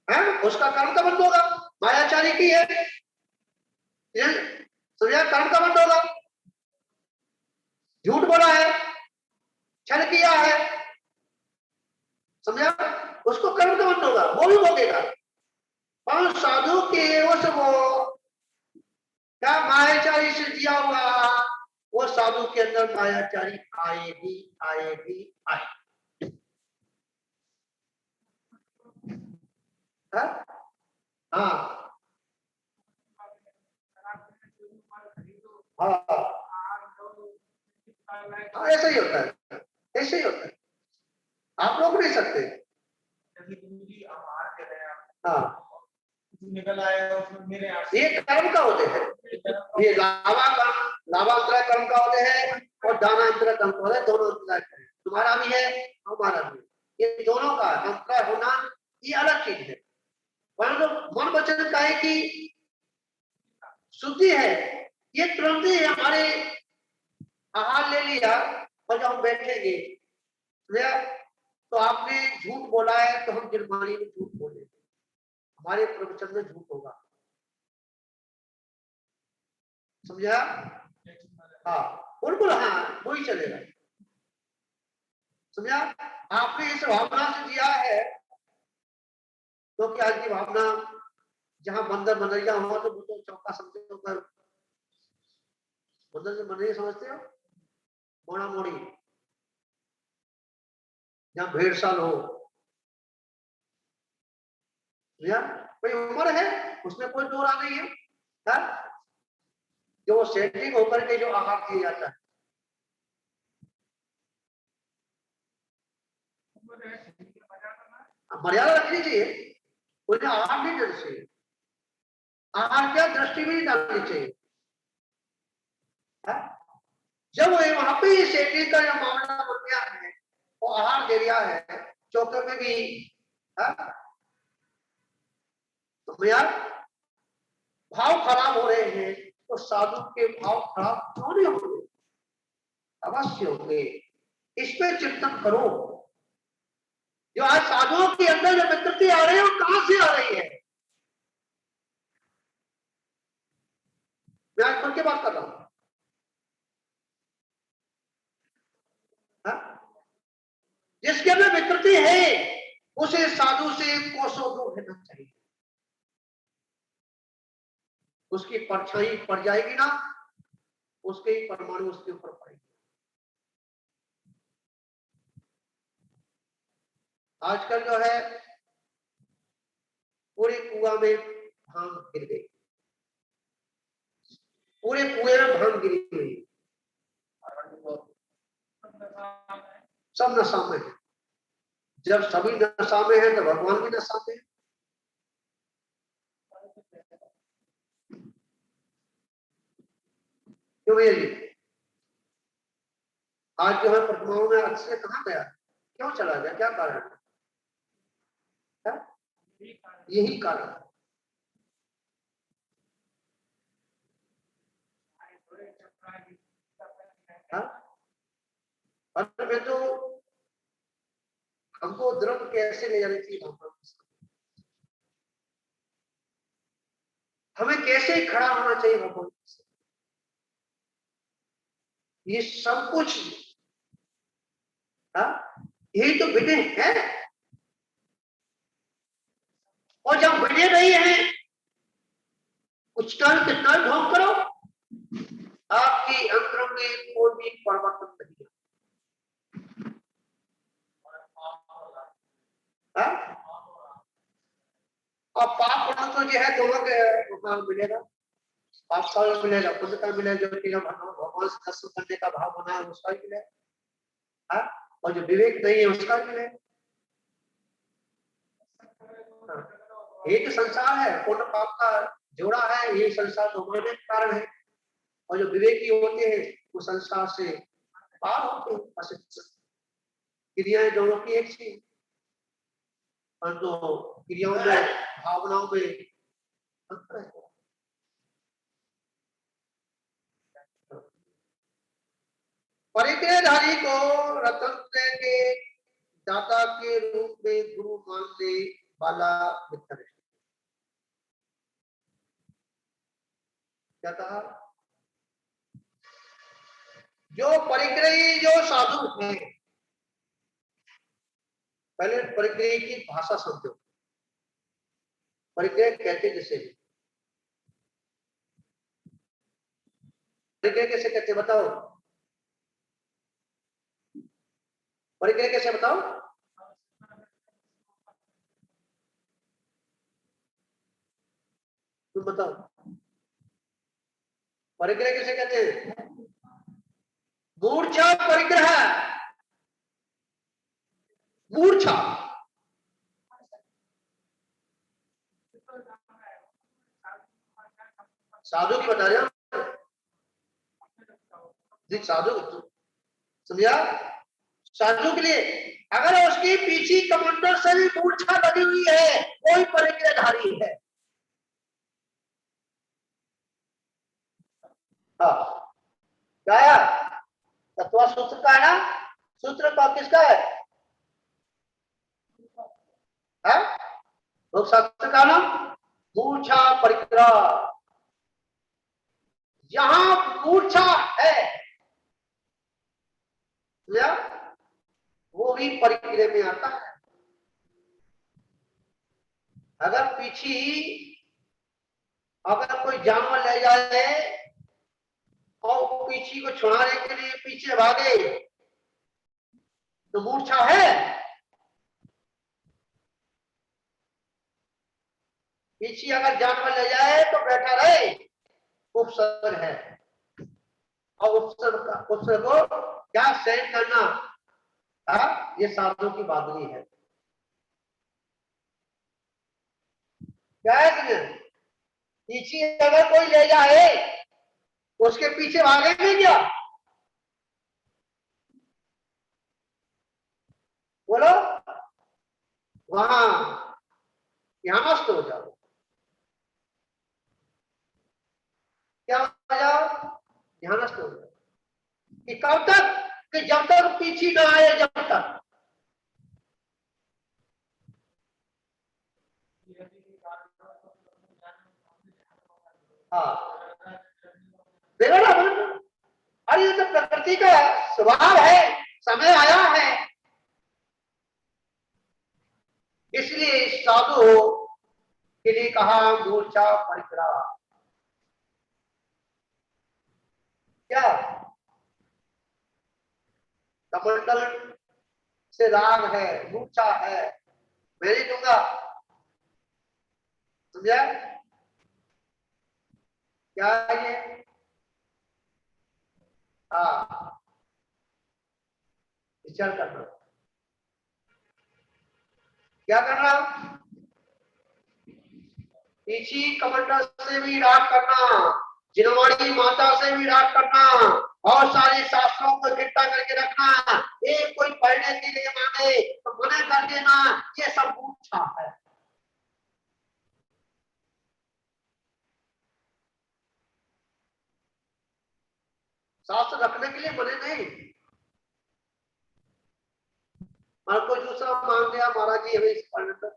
है उसका कर्म का बंद होगा, मायाचारी की है, समझा, कर्म का बंद होगा, झूठ बोला है, छल किया है, समझा, उसको कर्म का बंद होगा, वो भी भोगेगा। और साधु के उस वो क्या मायाचारी से दिया हुआ, वो साधु के अंदर मायाचारी आएगी आएगी आएगी, हाँ हाँ हाँ, ऐसा ही होता है, ऐसे ही होता है, आप रोक नहीं सकते। हाँ निकल आया उसमें मेरे ये कर्म का होते हैं, ये लाभांतरा कर्म का होते हैं और दानांतरा कर्म का होता है, दोनों अंतरा कर्म, तुम्हारा भी है हमारा भी, ये दोनों का अंतरा होना ये अलग चीज है। परंतु मन वचन का है कि शुद्धि है, ये तुरंत ही हमारे आहार ले लिया और जब हम बैठेंगे तो आपने झूठ बोला है तो हम गिरवाणी में झूठ बोले, हमारे प्रवचन में झूठ होगा, समझा, हाँ बिल्कुल, हाँ वही चलेगा, समझा। आपने इस भावना से दिया है तो क्या की भावना, जहां बंदर बनैया हुआ तो वो तो चौका समझे तो कर, बंदर से बनैया समझते हो, मोड़ा मोड़ी, जहां भेड़ साल हो, कोई उम्र है उसमें कोई दो नहीं है, जो सेटिंग होकर के जो आहार किया जाता है, मर्यादा रखनी चाहिए, उन्हें आहार नहीं देना चाहिए, आहार क्या दृष्टि भी नहीं डालनी चाहिए। जब वहां पे ये सेटिंग का मामला बन गया है, वो आहार दे दिया है चौके में भी, तो यार भाव खराब हो रहे हैं, तो साधु के भाव खराब क्यों नहीं हो रहे? अवश्य होंगे। इस पे चिंतन करो। जो आज साधुओं के अंदर जो विकृति आ रही है वो कहां से आ रही है? मैं आज खुल के बात कर रहा हूं। जिसके अंदर विकृति है उसे साधु से कोसों दूर रहना चाहिए। उसकी परछाई पड़ जाएगी ना, उसके ही परमाणु उसके ऊपर पड़ेगी। आजकल जो है पूरे कुआ में भांग गिर गई, पूरे कुएं में भांग गिरी हुई, सब नशा में है। जब सभी नशा में है तो भगवान भी नशा में है। क्यों भैया जी? आज जो है प्रतिमाओं में अक्षय कहाँ गया, क्यों चला गया, क्या कारण है? यही कारण है। अंत में तो हमको द्रव कैसे ले जानी चाहिए, हमें कैसे खड़ा होना चाहिए भगवान से, ये सब कुछ यही तो विधि है। और जब विधि नहीं है, कुछ टाइम कितना ढोंग करो, आपकी अंतर में कोई भी परिवर्तन नहीं है। और पाप पुण्य तो जो है दोनों के मिलेगा, पाप का भी मिलेगा, पुण्य का मिलेगा। जो कि भगवान से दर्शन करने का भाव बना है उसका भी मिलेगा, और जो विवेक नहीं है उसका भी मिलेगा। ये तो संसार है, पुण्य पाप का जोड़ा है, ये संसार होने के कारण है। और जो विवेकी होते हैं वो संसार से पार होते हैं। क्रियाएं दोनों की एक सी, परंतु क्रियाओं में भावनाओं में अंतर है। परिग्रहधारी को रतन के दाता के रूप में गुरु मानने वाला मित्र है। क्या कहा? जो परिग्रही जो साधु है, पहले परिग्रही की भाषा समझो। परिग्रह कहते किसे? परिग्रह कैसे कहते बताओ? परिग्रह कैसे बताओ? तुम बताओ, परिग्रह कैसे कहते हैं? मूर्छा परिग्रह, मूर्छा साधु की बता रहे हो, साधु समझा? साधु के लिए अगर उसकी पीछे कमंडल से भी मूर्छा लगी हुई है, कोई परिग्रहधारी है। क्या है? तत्व सूत्र का है ना? सूत्र का किसका है? लोक शास्त्र का नाम मूर्छा परिग्रह। जहां मूर्छा है वो भी परिग्रह में आता है। अगर पीछे अगर कोई जानवर ले जाए और पीछे को छुड़ाने के लिए पीछे भागे तो मूर्छा है। पीछे अगर जानवर ले जाए तो बैठा रहे, उपसर्ग है। और उपसर्ग को क्या सहन करना, ये साधु की बहादुरी है। क्या है तुम्हें? पीछे अगर कोई ले जाए उसके पीछे भागेंगे क्या? बोलो, वहां यहां मस्त हो जाओ, क्या हो जाओ, यहां मस्त हो जाओ। कि कब तक? कि जब तक पीछे ना आए, जब तक। हाँ, देखो ना, अरे ये तो प्रकृति का स्वभाव है, समय आया है। इसलिए साधु के लिए कहा मूर्छा परिग्रह। क्या? कमंडल से राग है, मूर्छा है, मैं नहीं दूंगा। समझा? क्या है ये? हाँ, विचार करना। क्या करना? इसी कमंडल से भी राग करना, जिनवाड़ी माता से भी राग करना, और सारे शास्त्रों को इकट्ठा करके रखना। एक कोई पढ़ने के लिए मांगे तो मना कर देना, ये सब मूर्छा है। शास्त्र रखने के लिए मने नहीं। और कोई दूसरा मांग लिया, महाराज जी हमें इस पढ़ने पर,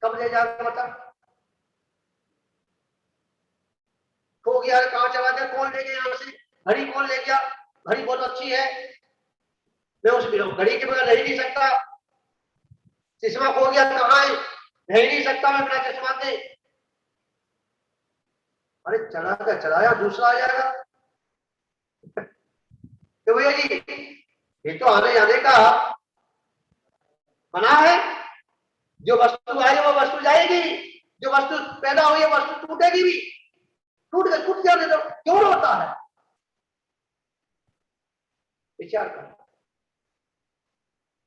कब ले जाकर बता? खो गया, कहाँ चला गया, कौन ले गया यहाँ से? घड़ी कौन ले गया? घड़ी बहुत अच्छी है, मैं उस घड़ी के बगैर रह ही नहीं सकता। चश्मा खो गया, कहाँ है? रह ही नहीं सकता मैं बिना चश्मा के। अरे चला गया, चलाया, दूसरा आ जाएगा। तो भैया जी, ये तो आने जाने का बना है। जो वस्तु आई वो वस्तु जाएगी, जो वस्तु पैदा हुई है वस्तु टूटेगी भी। टूट गई, टूट जाने दो, क्यों होता है? विचार कर।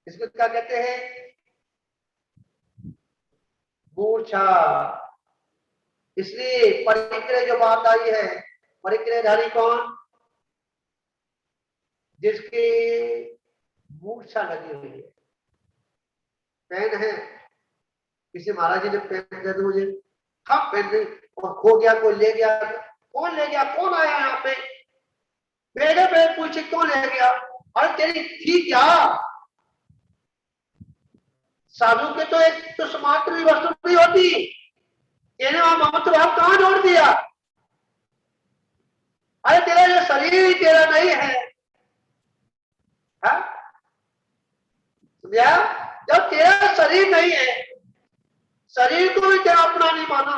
इसको क्या कहते हैं? मूर्छा। इसलिए परिक्रय जो बात आई है, परिक्रयधारी कौन? जिसकी मूर्छा लगी हुई है। पेन है, किसी महाराज जी ने पेन दे दो मुझे, हाँ पेन नहीं, और खो गया, कोई ले गया। कौन ले गया? कौन आया यहाँ पे? मेरे पे पूछे क्यों ले गया? अरे तेरी थी क्या? साधु के तो एक तो समात्र भी वस्तु नहीं होती, तेने वहां ममत्व भाव कहां जोड़ दिया? अरे तेरा ये शरीर ही तेरा नहीं है, हाँ? समझा? जब तेरा शरीर नहीं है, शरीर को भी तेरा अपना नहीं माना,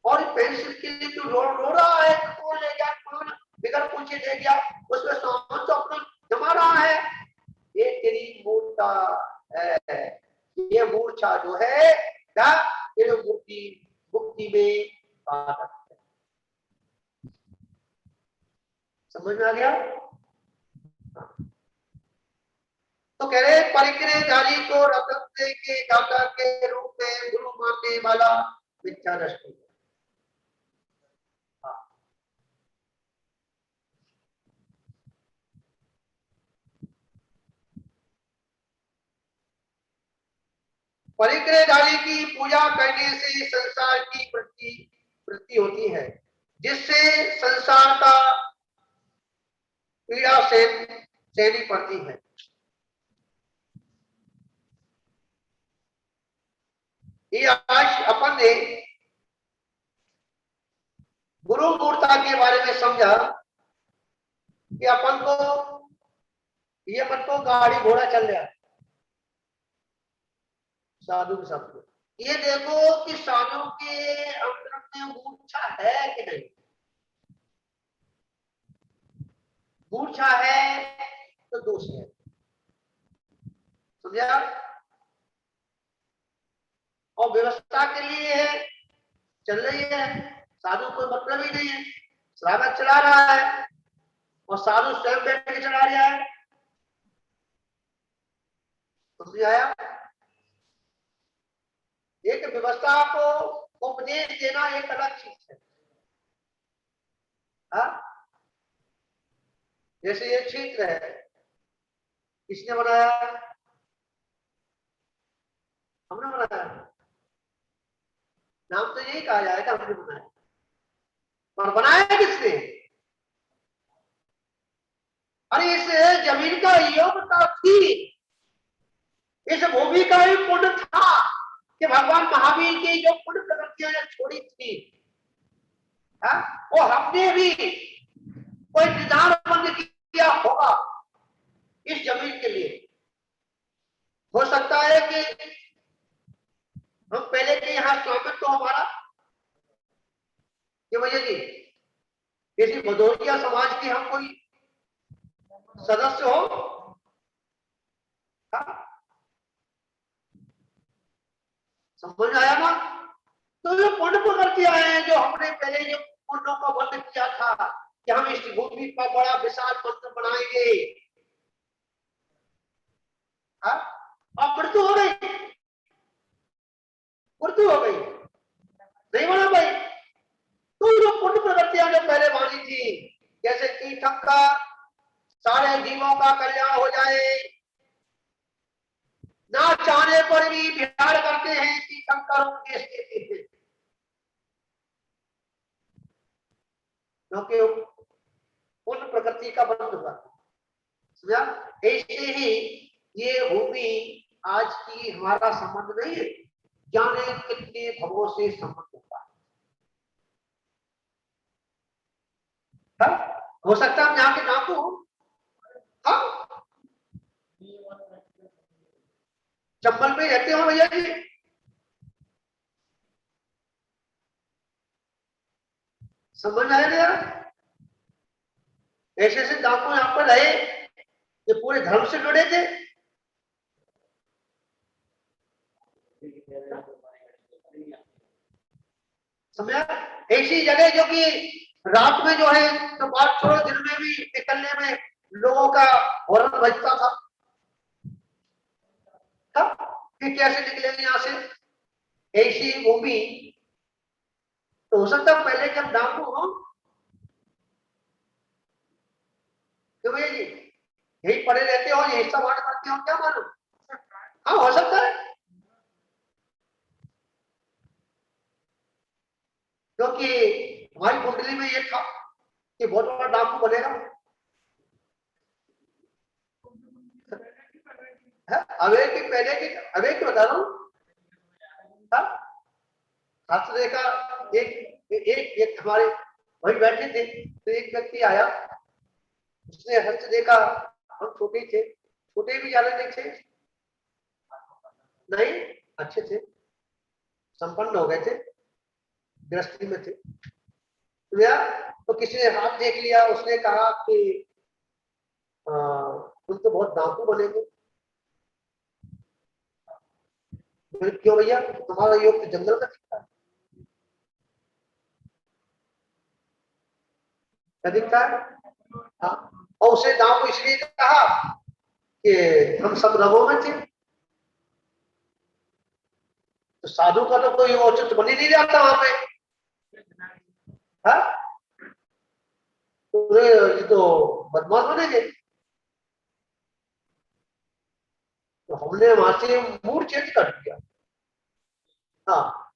और पेंसिल के लिए तू रो रहा है, कौन ले गया, कौन बिगर पूछे ले गया, उसमें सामान तो अपना जमा रहा है। ये तेरी मूर्छा है। ये मूर्छा जो है क्या? तेरे मुक्ति मुक्ति में बाधक है। समझ में आ गया? तो कह रहे परिक्रयधारी को रत्न के दाता के रूप में गुरु मानने वाला मिथ्या दृष्टि। परिक्रयधारी की पूजा करने से संसार की वृत्ति होती है, जिससे संसार का पीड़ा सहनी पड़ती है। ये आज अपन ने गुरु मूर्ता के बारे में समझा कि अपन को ये मत को गाड़ी घोड़ा चल रहा है साधु के साथ। ये देखो कि साधु के अंदर में मूर्छा है कि नहीं। मूर्छा है तो दोष है। समझा? और व्यवस्था के लिए है, चल रही है, साधु कोई मतलब ही नहीं है, श्रावक चला रहा है और साधु स्वयं बैठ के चला रहा है। समझ आया? एक व्यवस्था को संदेश देना एक अलग चीज है। हाँ, जैसे ये क्षेत्र है, किसने बनाया? हमने बनाया। नाम तो यही कहा जाएगा हमने बनाया, और बनाया किसने? अरे इस जमीन का योग्यता थी, इस भूमि का ही पुण्य था कि भगवान महावीर की जो पुण्य प्रवृत्तियां ने छोड़ी थी, हाँ, वो हमने भी कोई निदान बंद किया होगा इस जमीन के लिए। हो सकता है कि हम पहले के यहाँ स्वामित्व तो हमारा, ये भैया जी, किसी भदौरिया समाज के हम कोई सदस्य हो, हाँ? समझ आया ना? तो जो पुण्य प्रवृत्तियां हैं जो हमने पहले जो पुण्यों का बंद किया था कि हम इस भूमि का बड़ा विशाल मंदिर बनाएंगे, हाँ? अब मृत्यु हो गई, मृत्यु हो गई, नहीं बना भाई। तो जो पुण्य प्रवृत्तियां जो पहले बानी थी, जैसे तीर्थक का सारे जीवों का कल्याण हो जाए, ना चाहने पर भी बिहार करते हैं तीर्थंकरों के देते हैं, क्योंकि पुण्य प्रकृति का बंद हुआ। समझा? ऐसे ही ये भूमि आज की हमारा संबंध नहीं है, जाने कितने भवों से संबंध होता है। हो सकता है यहाँ के नाम को, हाँ, चंबल पे रहते हो भैया जी, समझ आया ना यार? ऐसे ऐसे डाकू यहाँ पर रहे, ये पूरे धर्म से जुड़े थे। समझा? ऐसी जगह जो कि रात में जो है तो बात छोड़ो, दिन में भी निकलने में लोगों का हॉर्न बजता था, कि कैसे निकलेंगे यहाँ से। ऐसी भूमि तो हो सकता है पहले जब डाकू हो, तो भैया जी यही पड़े रहते हो, यही सब बात करते हो, क्या मालूम? हाँ, हो सकता है, क्योंकि हमारी कुंडली में ये था कि बहुत बड़ा डाकू बनेगा। अवे की पहले की, अवे की बता रहा हूँ। हस्त रेखा, एक एक एक हमारे वही बैठे थे, तो एक व्यक्ति आया, उसने हस्त रेखा, हम छोटे थे, छोटे भी ज्यादा नहीं थे, नहीं, अच्छे थे, संपन्न हो गए थे, गृहस्थी में थे, तो यार, तो किसी ने हाथ देख लिया, उसने कहा कि तुम तो बहुत डाकू बनेगे। क्यों भैया, तुम्हारा योग तो जंगल का दिखता है। क्या दिखता है? हाँ, और उसे डाकू इसलिए कहा कि हम सब रंगों में थे, तो साधु का तो कोई औचित्य बन ही नहीं जाता वहां पे, हाँ? तो ये तो बदमाश बनेंगे। तो हमने वहां से मूड चेंज कर दिया। हाँ,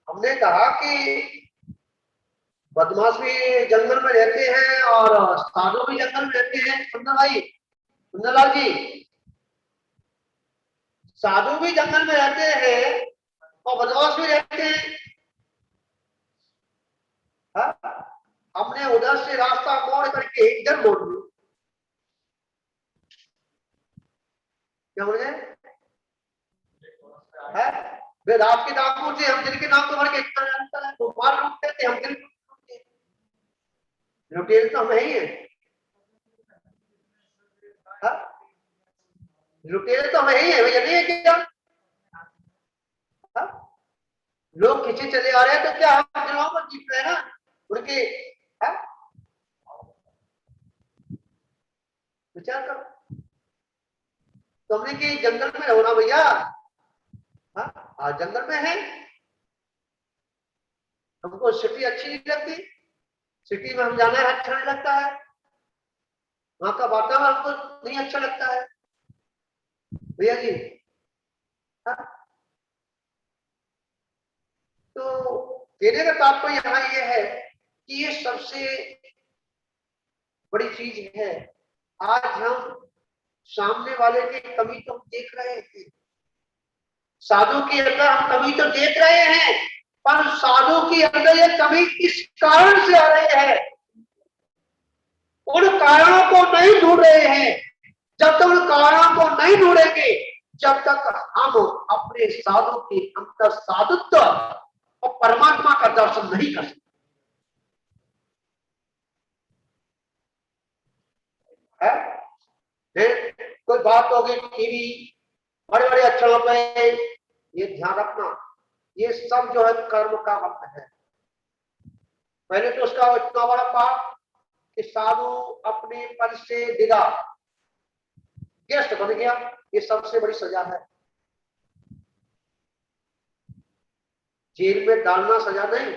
हमने कहा कि बदमाश भी जंगल में रहते हैं और साधु भी जंगल में रहते हैं। सुंदर भाई, सुंदरलाल जी, साधु भी जंगल में रहते हैं और बदमाश भी रहते हैं, हाँ? हमने उधर से रास्ता मोड़ करके इधर मोड़ लिया। क्या बोले? है वे रात के डाकू थे, हम दिन के नाम तो भर के इतना जानता है, वो मार लूटते थे, हम दिन लुटेरे तो हम ही है, हाँ? लुटेरे तो हम ही है भैया, नहीं है क्या? हाँ? लोग खींचे चले आ रहे हैं तो क्या हम दिलों पर जीत रहे हैं ना उनके, हाँ? विचार करो, तुमने कि जंगल में हो ना भैया, हाँ? आज जंगल में है, हमको सिटी अच्छी नहीं लगती, सिटी में हम जाना अच्छा नहीं लगता है, वहां का वातावरण हमको नहीं अच्छा लगता है भैया जी। हाँ? तो कहने का तात्पर्य यहाँ ये है कि ये सबसे बड़ी चीज है। आज हम सामने वाले की कमी तो देख रहे हैं, साधु के अंदर हम कमी तो देख रहे हैं, पर साधु की अंदर ये कमी किस कारण से आ रही है, उन कारणों को नहीं ढूंढ रहे हैं। जब तक उन कारणों को नहीं ढूंढेंगे, जब तक हम अपने साधु के अंदर साधुत्व और परमात्मा का दर्शन नहीं कर सकते। कोई बात होगी टीवी, बड़े बड़े अक्षरों पे, ये ध्यान रखना, ये सब जो है कर्म का वक्त है। पहले तो उसका इतना बड़ा पाप कि साधु अपने पद से डिगा, गेस्ट बन गया, ये सबसे बड़ी सजा है। जेल में डालना सजा नहीं,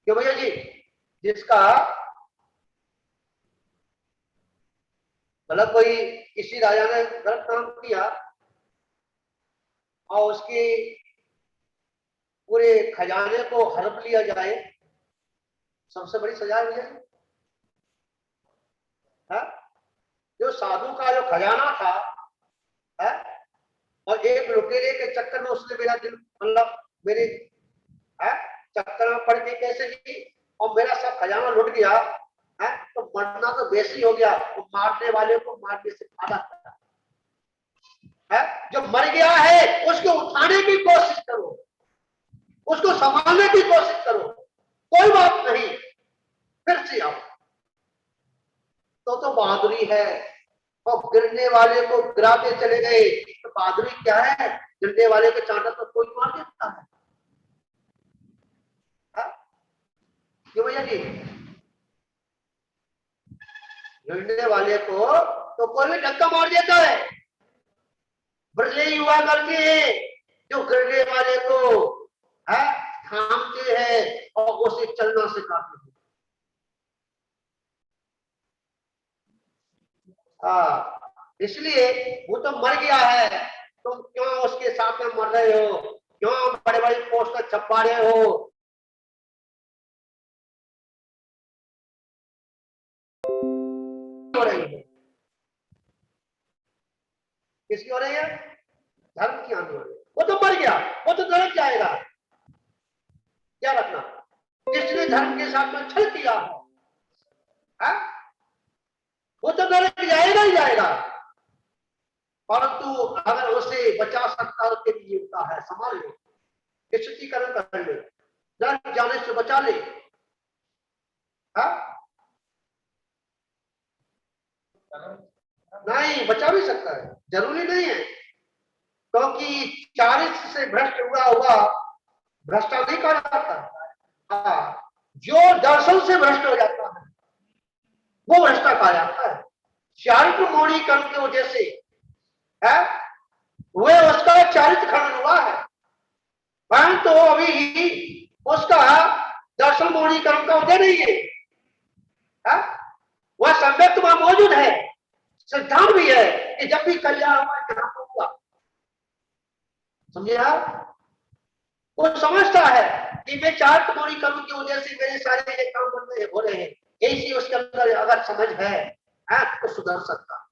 क्यों भैया जी? जिसका मतलब कोई किसी राजा ने गलत काम किया और उसके पूरे खजाने को हड़प लिया जाए, सबसे बड़ी सजा है भैया। जो साधु का जो खजाना था है? और एक लुटेरे के चक्कर में उसने मेरा दिल, मतलब मेरे है चक्कर में पड़ के कैसे ली और मेरा सब खजाना लुट गया है, तो मरना तो वैसे ही हो गया, तो मारने वाले को मारने से आधा है। जो मर गया है उसको उठाने की कोशिश करो, उसको संभालने की कोशिश करो, कोई बात नहीं, फिर से आओ, तो बहादुरी है। और गिरने वाले को गिराते चले गए तो बहादुरी क्या है? गिरने वाले के चांटा तो कोई मार देता है, क्यों भैया जी? गिरने वाले को तो कोई भी धक्का मार देता है। बदले युवा करके जो गिरने वाले को थामते हैं और उसे चलना सिखाते हैं। इसलिए वो तो मर गया है, तुम क्यों उसके साथ में मर रहे हो? क्यों बड़े बड़े पोस्टर छपा रहे हो? किसकी हो रही है? धर्म की आंदोलन। वो तो मर गया, वो तो नरक जाएगा। क्या रखना? जिसने धर्म के साथ में छल किया है वो तो नरक जाएगा ही जाएगा, परंतु अगर उसे बचा सकता है उसके लिए होता है, संभाल ले, शुद्धिकरण कर ले, नरक जाने से बचा ले। नहीं, बचा भी सकता है, जरूरी नहीं है, क्योंकि चारित्र से भ्रष्ट हुआ भ्रष्टा नहीं कहा जाता। जो दर्शन से भ्रष्ट हो जाता है वो भ्रष्टा कहा जाता है। चारित्र मौनी कर्म की वजह से है वे उसका चारित्र खंडन हुआ है, परंतु तो अभी उसका दर्शन मौनी कर्म का उदय नहीं है? वह सम्यक वहां मौजूद है, सिद्धांत भी है कि जब भी कल्याण हुआ जहां पर हुआ, समझे आप? वो समझता है कि मैं चार तुम्हारी कर्म की वजह से मेरे सारे ये काम बन रहे हो रहे हैं, ऐसी उसके अंदर अगर समझ है तो सुधर सकता है,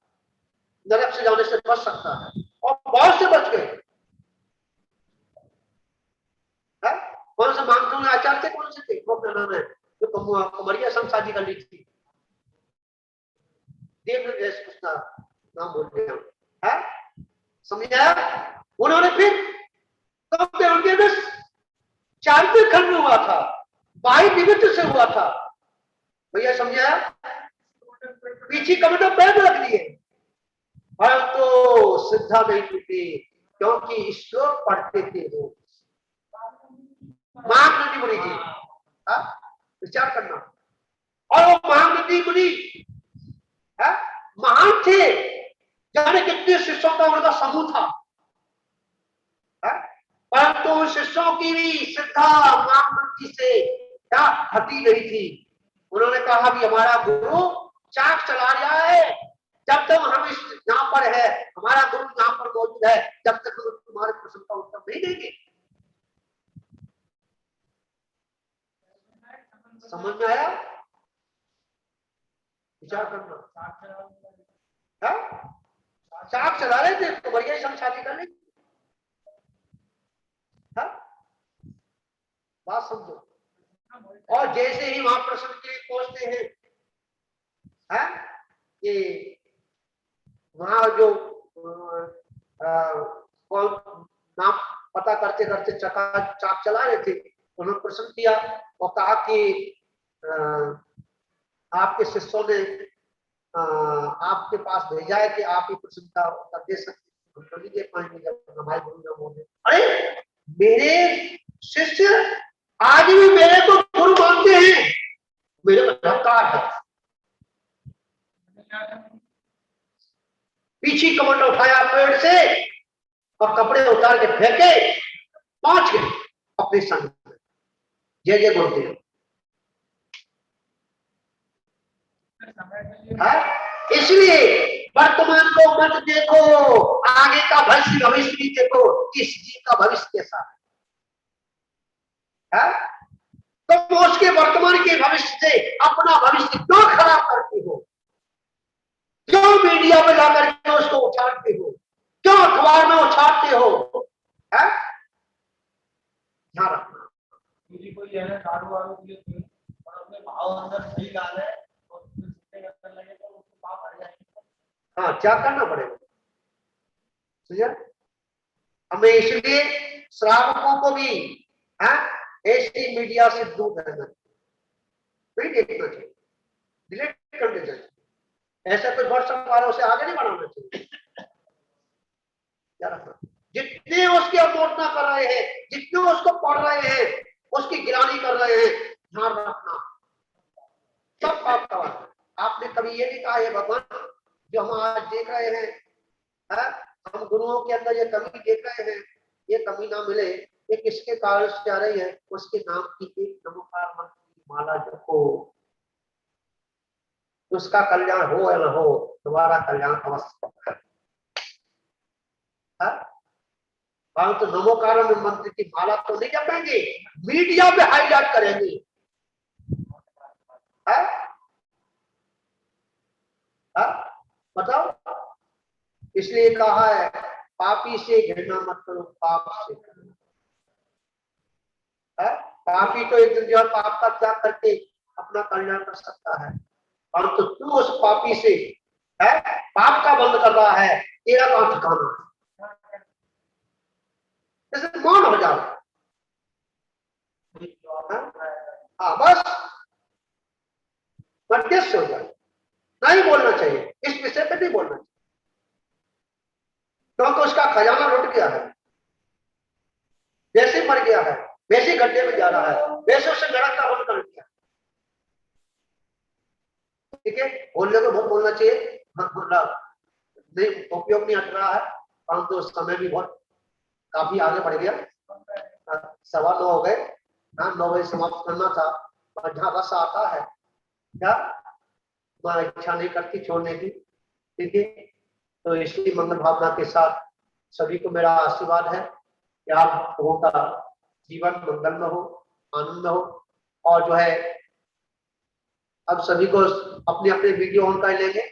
नरक से जाने से बच सकता है, और बहुत से बच गए। कौन से मानसून आचार्य थे? कौन से थे? वो अपना नाम है जो कुमरिया संसाजी कर ली थी, उसका नाम बोल रहे हैं, समझा? उन्होंने फिर उनके अंदर चारित्रिक खंड हुआ था, बाई निमित्त से हुआ था भैया, समझा? पीछे कमटो पैर रख दिए, परंतु तो सिद्धा नहीं टूटे, क्योंकि श्लोक पढ़ते थे वो। महानदी मुनि जी, विचार करना, और वो महानदी मुनि महान थे, जाने कितने शिष्यों का उनका समूह था, परंतु शिष्यों की भी श्रद्धा महात्मा जी से क्या हटी नहीं थी। उन्होंने कहा भी हमारा गुरु चाक चला रहा है, जब तक हम इस यहाँ पर है, हमारा गुरु यहाँ पर मौजूद है, जब तक हम तुम्हारे प्रश्न का उत्तर नहीं देंगे। समझ में आया? विचार करना। चाक चला रहे थे तो बढ़िया हम शादी कर लेंगे। बात समझो। और जैसे ही वहां प्रश्न के लिए पहुंचते हैं, ये वहां जो कौन नाम पता करते करते चाक चला रहे थे, उन्होंने प्रश्न किया और कहा कि आपके शिष्यों ने आपके पास भेजा है कि आप ही प्रश्न का उत्तर दे सकते, हम तो नहीं दे पाएंगे जब हमारे गुरु ना बोले। अरे मेरे शिष्य आज भी मेरे को गुरु मानते हैं, मेरे हकार है। पीछे कमंडल उठाया पेड़ से और कपड़े उतार के फेंके, पहुंच गए अपने संग में। जय जय गुरुदेव। इसलिए वर्तमान को मत देखो, आगे का भविष्य भी देखो, किस जीव का भविष्य कैसा है। तुम उसके वर्तमान के भविष्य से अपना भविष्य क्यों खराब करते हो? क्यों मीडिया में जाकर के उसको उछालते हो? क्यों अखबार में उछालते हो? ध्यान रखना। कोई दारू वारू पिए और अपने भाव अंदर सही डाल है और लगे तो उसको पाप आ जाएगा। हाँ, क्या करना पड़ेगा? हमें इसलिए श्रावकों को भी ऐसी मीडिया से दूर रहना, नहीं देखना चाहिए, डिलीट कर देना चाहिए। ऐसा कोई व्हाट्सएप वालों से आगे नहीं बढ़ाना चाहिए। क्या रखना? जितने उसकी अवमोचना कर रहे हैं, जितने उसको पढ़ रहे हैं, उसकी गिरानी कर रहे हैं, ध्यान रखना सब पाप का बात है। आपने कभी ये नहीं कहा है भगवान जो हम आज देख रहे हैं, हम गुरुओं के अंदर ये कमी देख रहे हैं, ये कमी ना मिले, ये किसके कारण से आ रही है? उसके नाम की एक नमोकार मंत्र की माला जपो, उसका कल्याण हो या ना हो, तुम्हारा कल्याण अवश्य है। तो नमोकार मंत्र की माला तो नहीं जपेंगे, मीडिया पे हाईलाइट करेंगे। बताओ, इसलिए कहा है पापी से घृणा मत करो, पाप से पापी तो एक दिन जो है पाप का त्याग करके अपना कल्याण कर सकता है, परंतु तू उस पापी से पाप का बंद कर रहा है, तेरा कहां ठिकाना है? जैसे मौन हो जाओ। हाँ बस मध्यस्थ हो जाए, नहीं बोलना चाहिए, इस विषय पे नहीं बोलना चाहिए, क्योंकि उसका खजाना लुट गया है, वैसे मर गया है, वैसे गड्ढे में जा रहा है, वैसे उससे गड़क का बंद कर दिया। ठीक है, बोलने को बहुत बोलना चाहिए, नहीं उपयोग नहीं हट रहा है, परंतु समय भी बहुत काफी आगे बढ़ गया, 9:15 हो गए। 9 बजे समाप्त करना था, पर जहाँ रस आता है क्या तुम्हारी इच्छा नहीं करती छोड़ने की। ठीक है, तो इसी मंगल भावना के साथ सभी को मेरा आशीर्वाद है कि आप लोगों का जीवन मंगल में हो, आनंद हो। और जो है अब सभी को अपने अपने वीडियो ऑन कर लेंगे।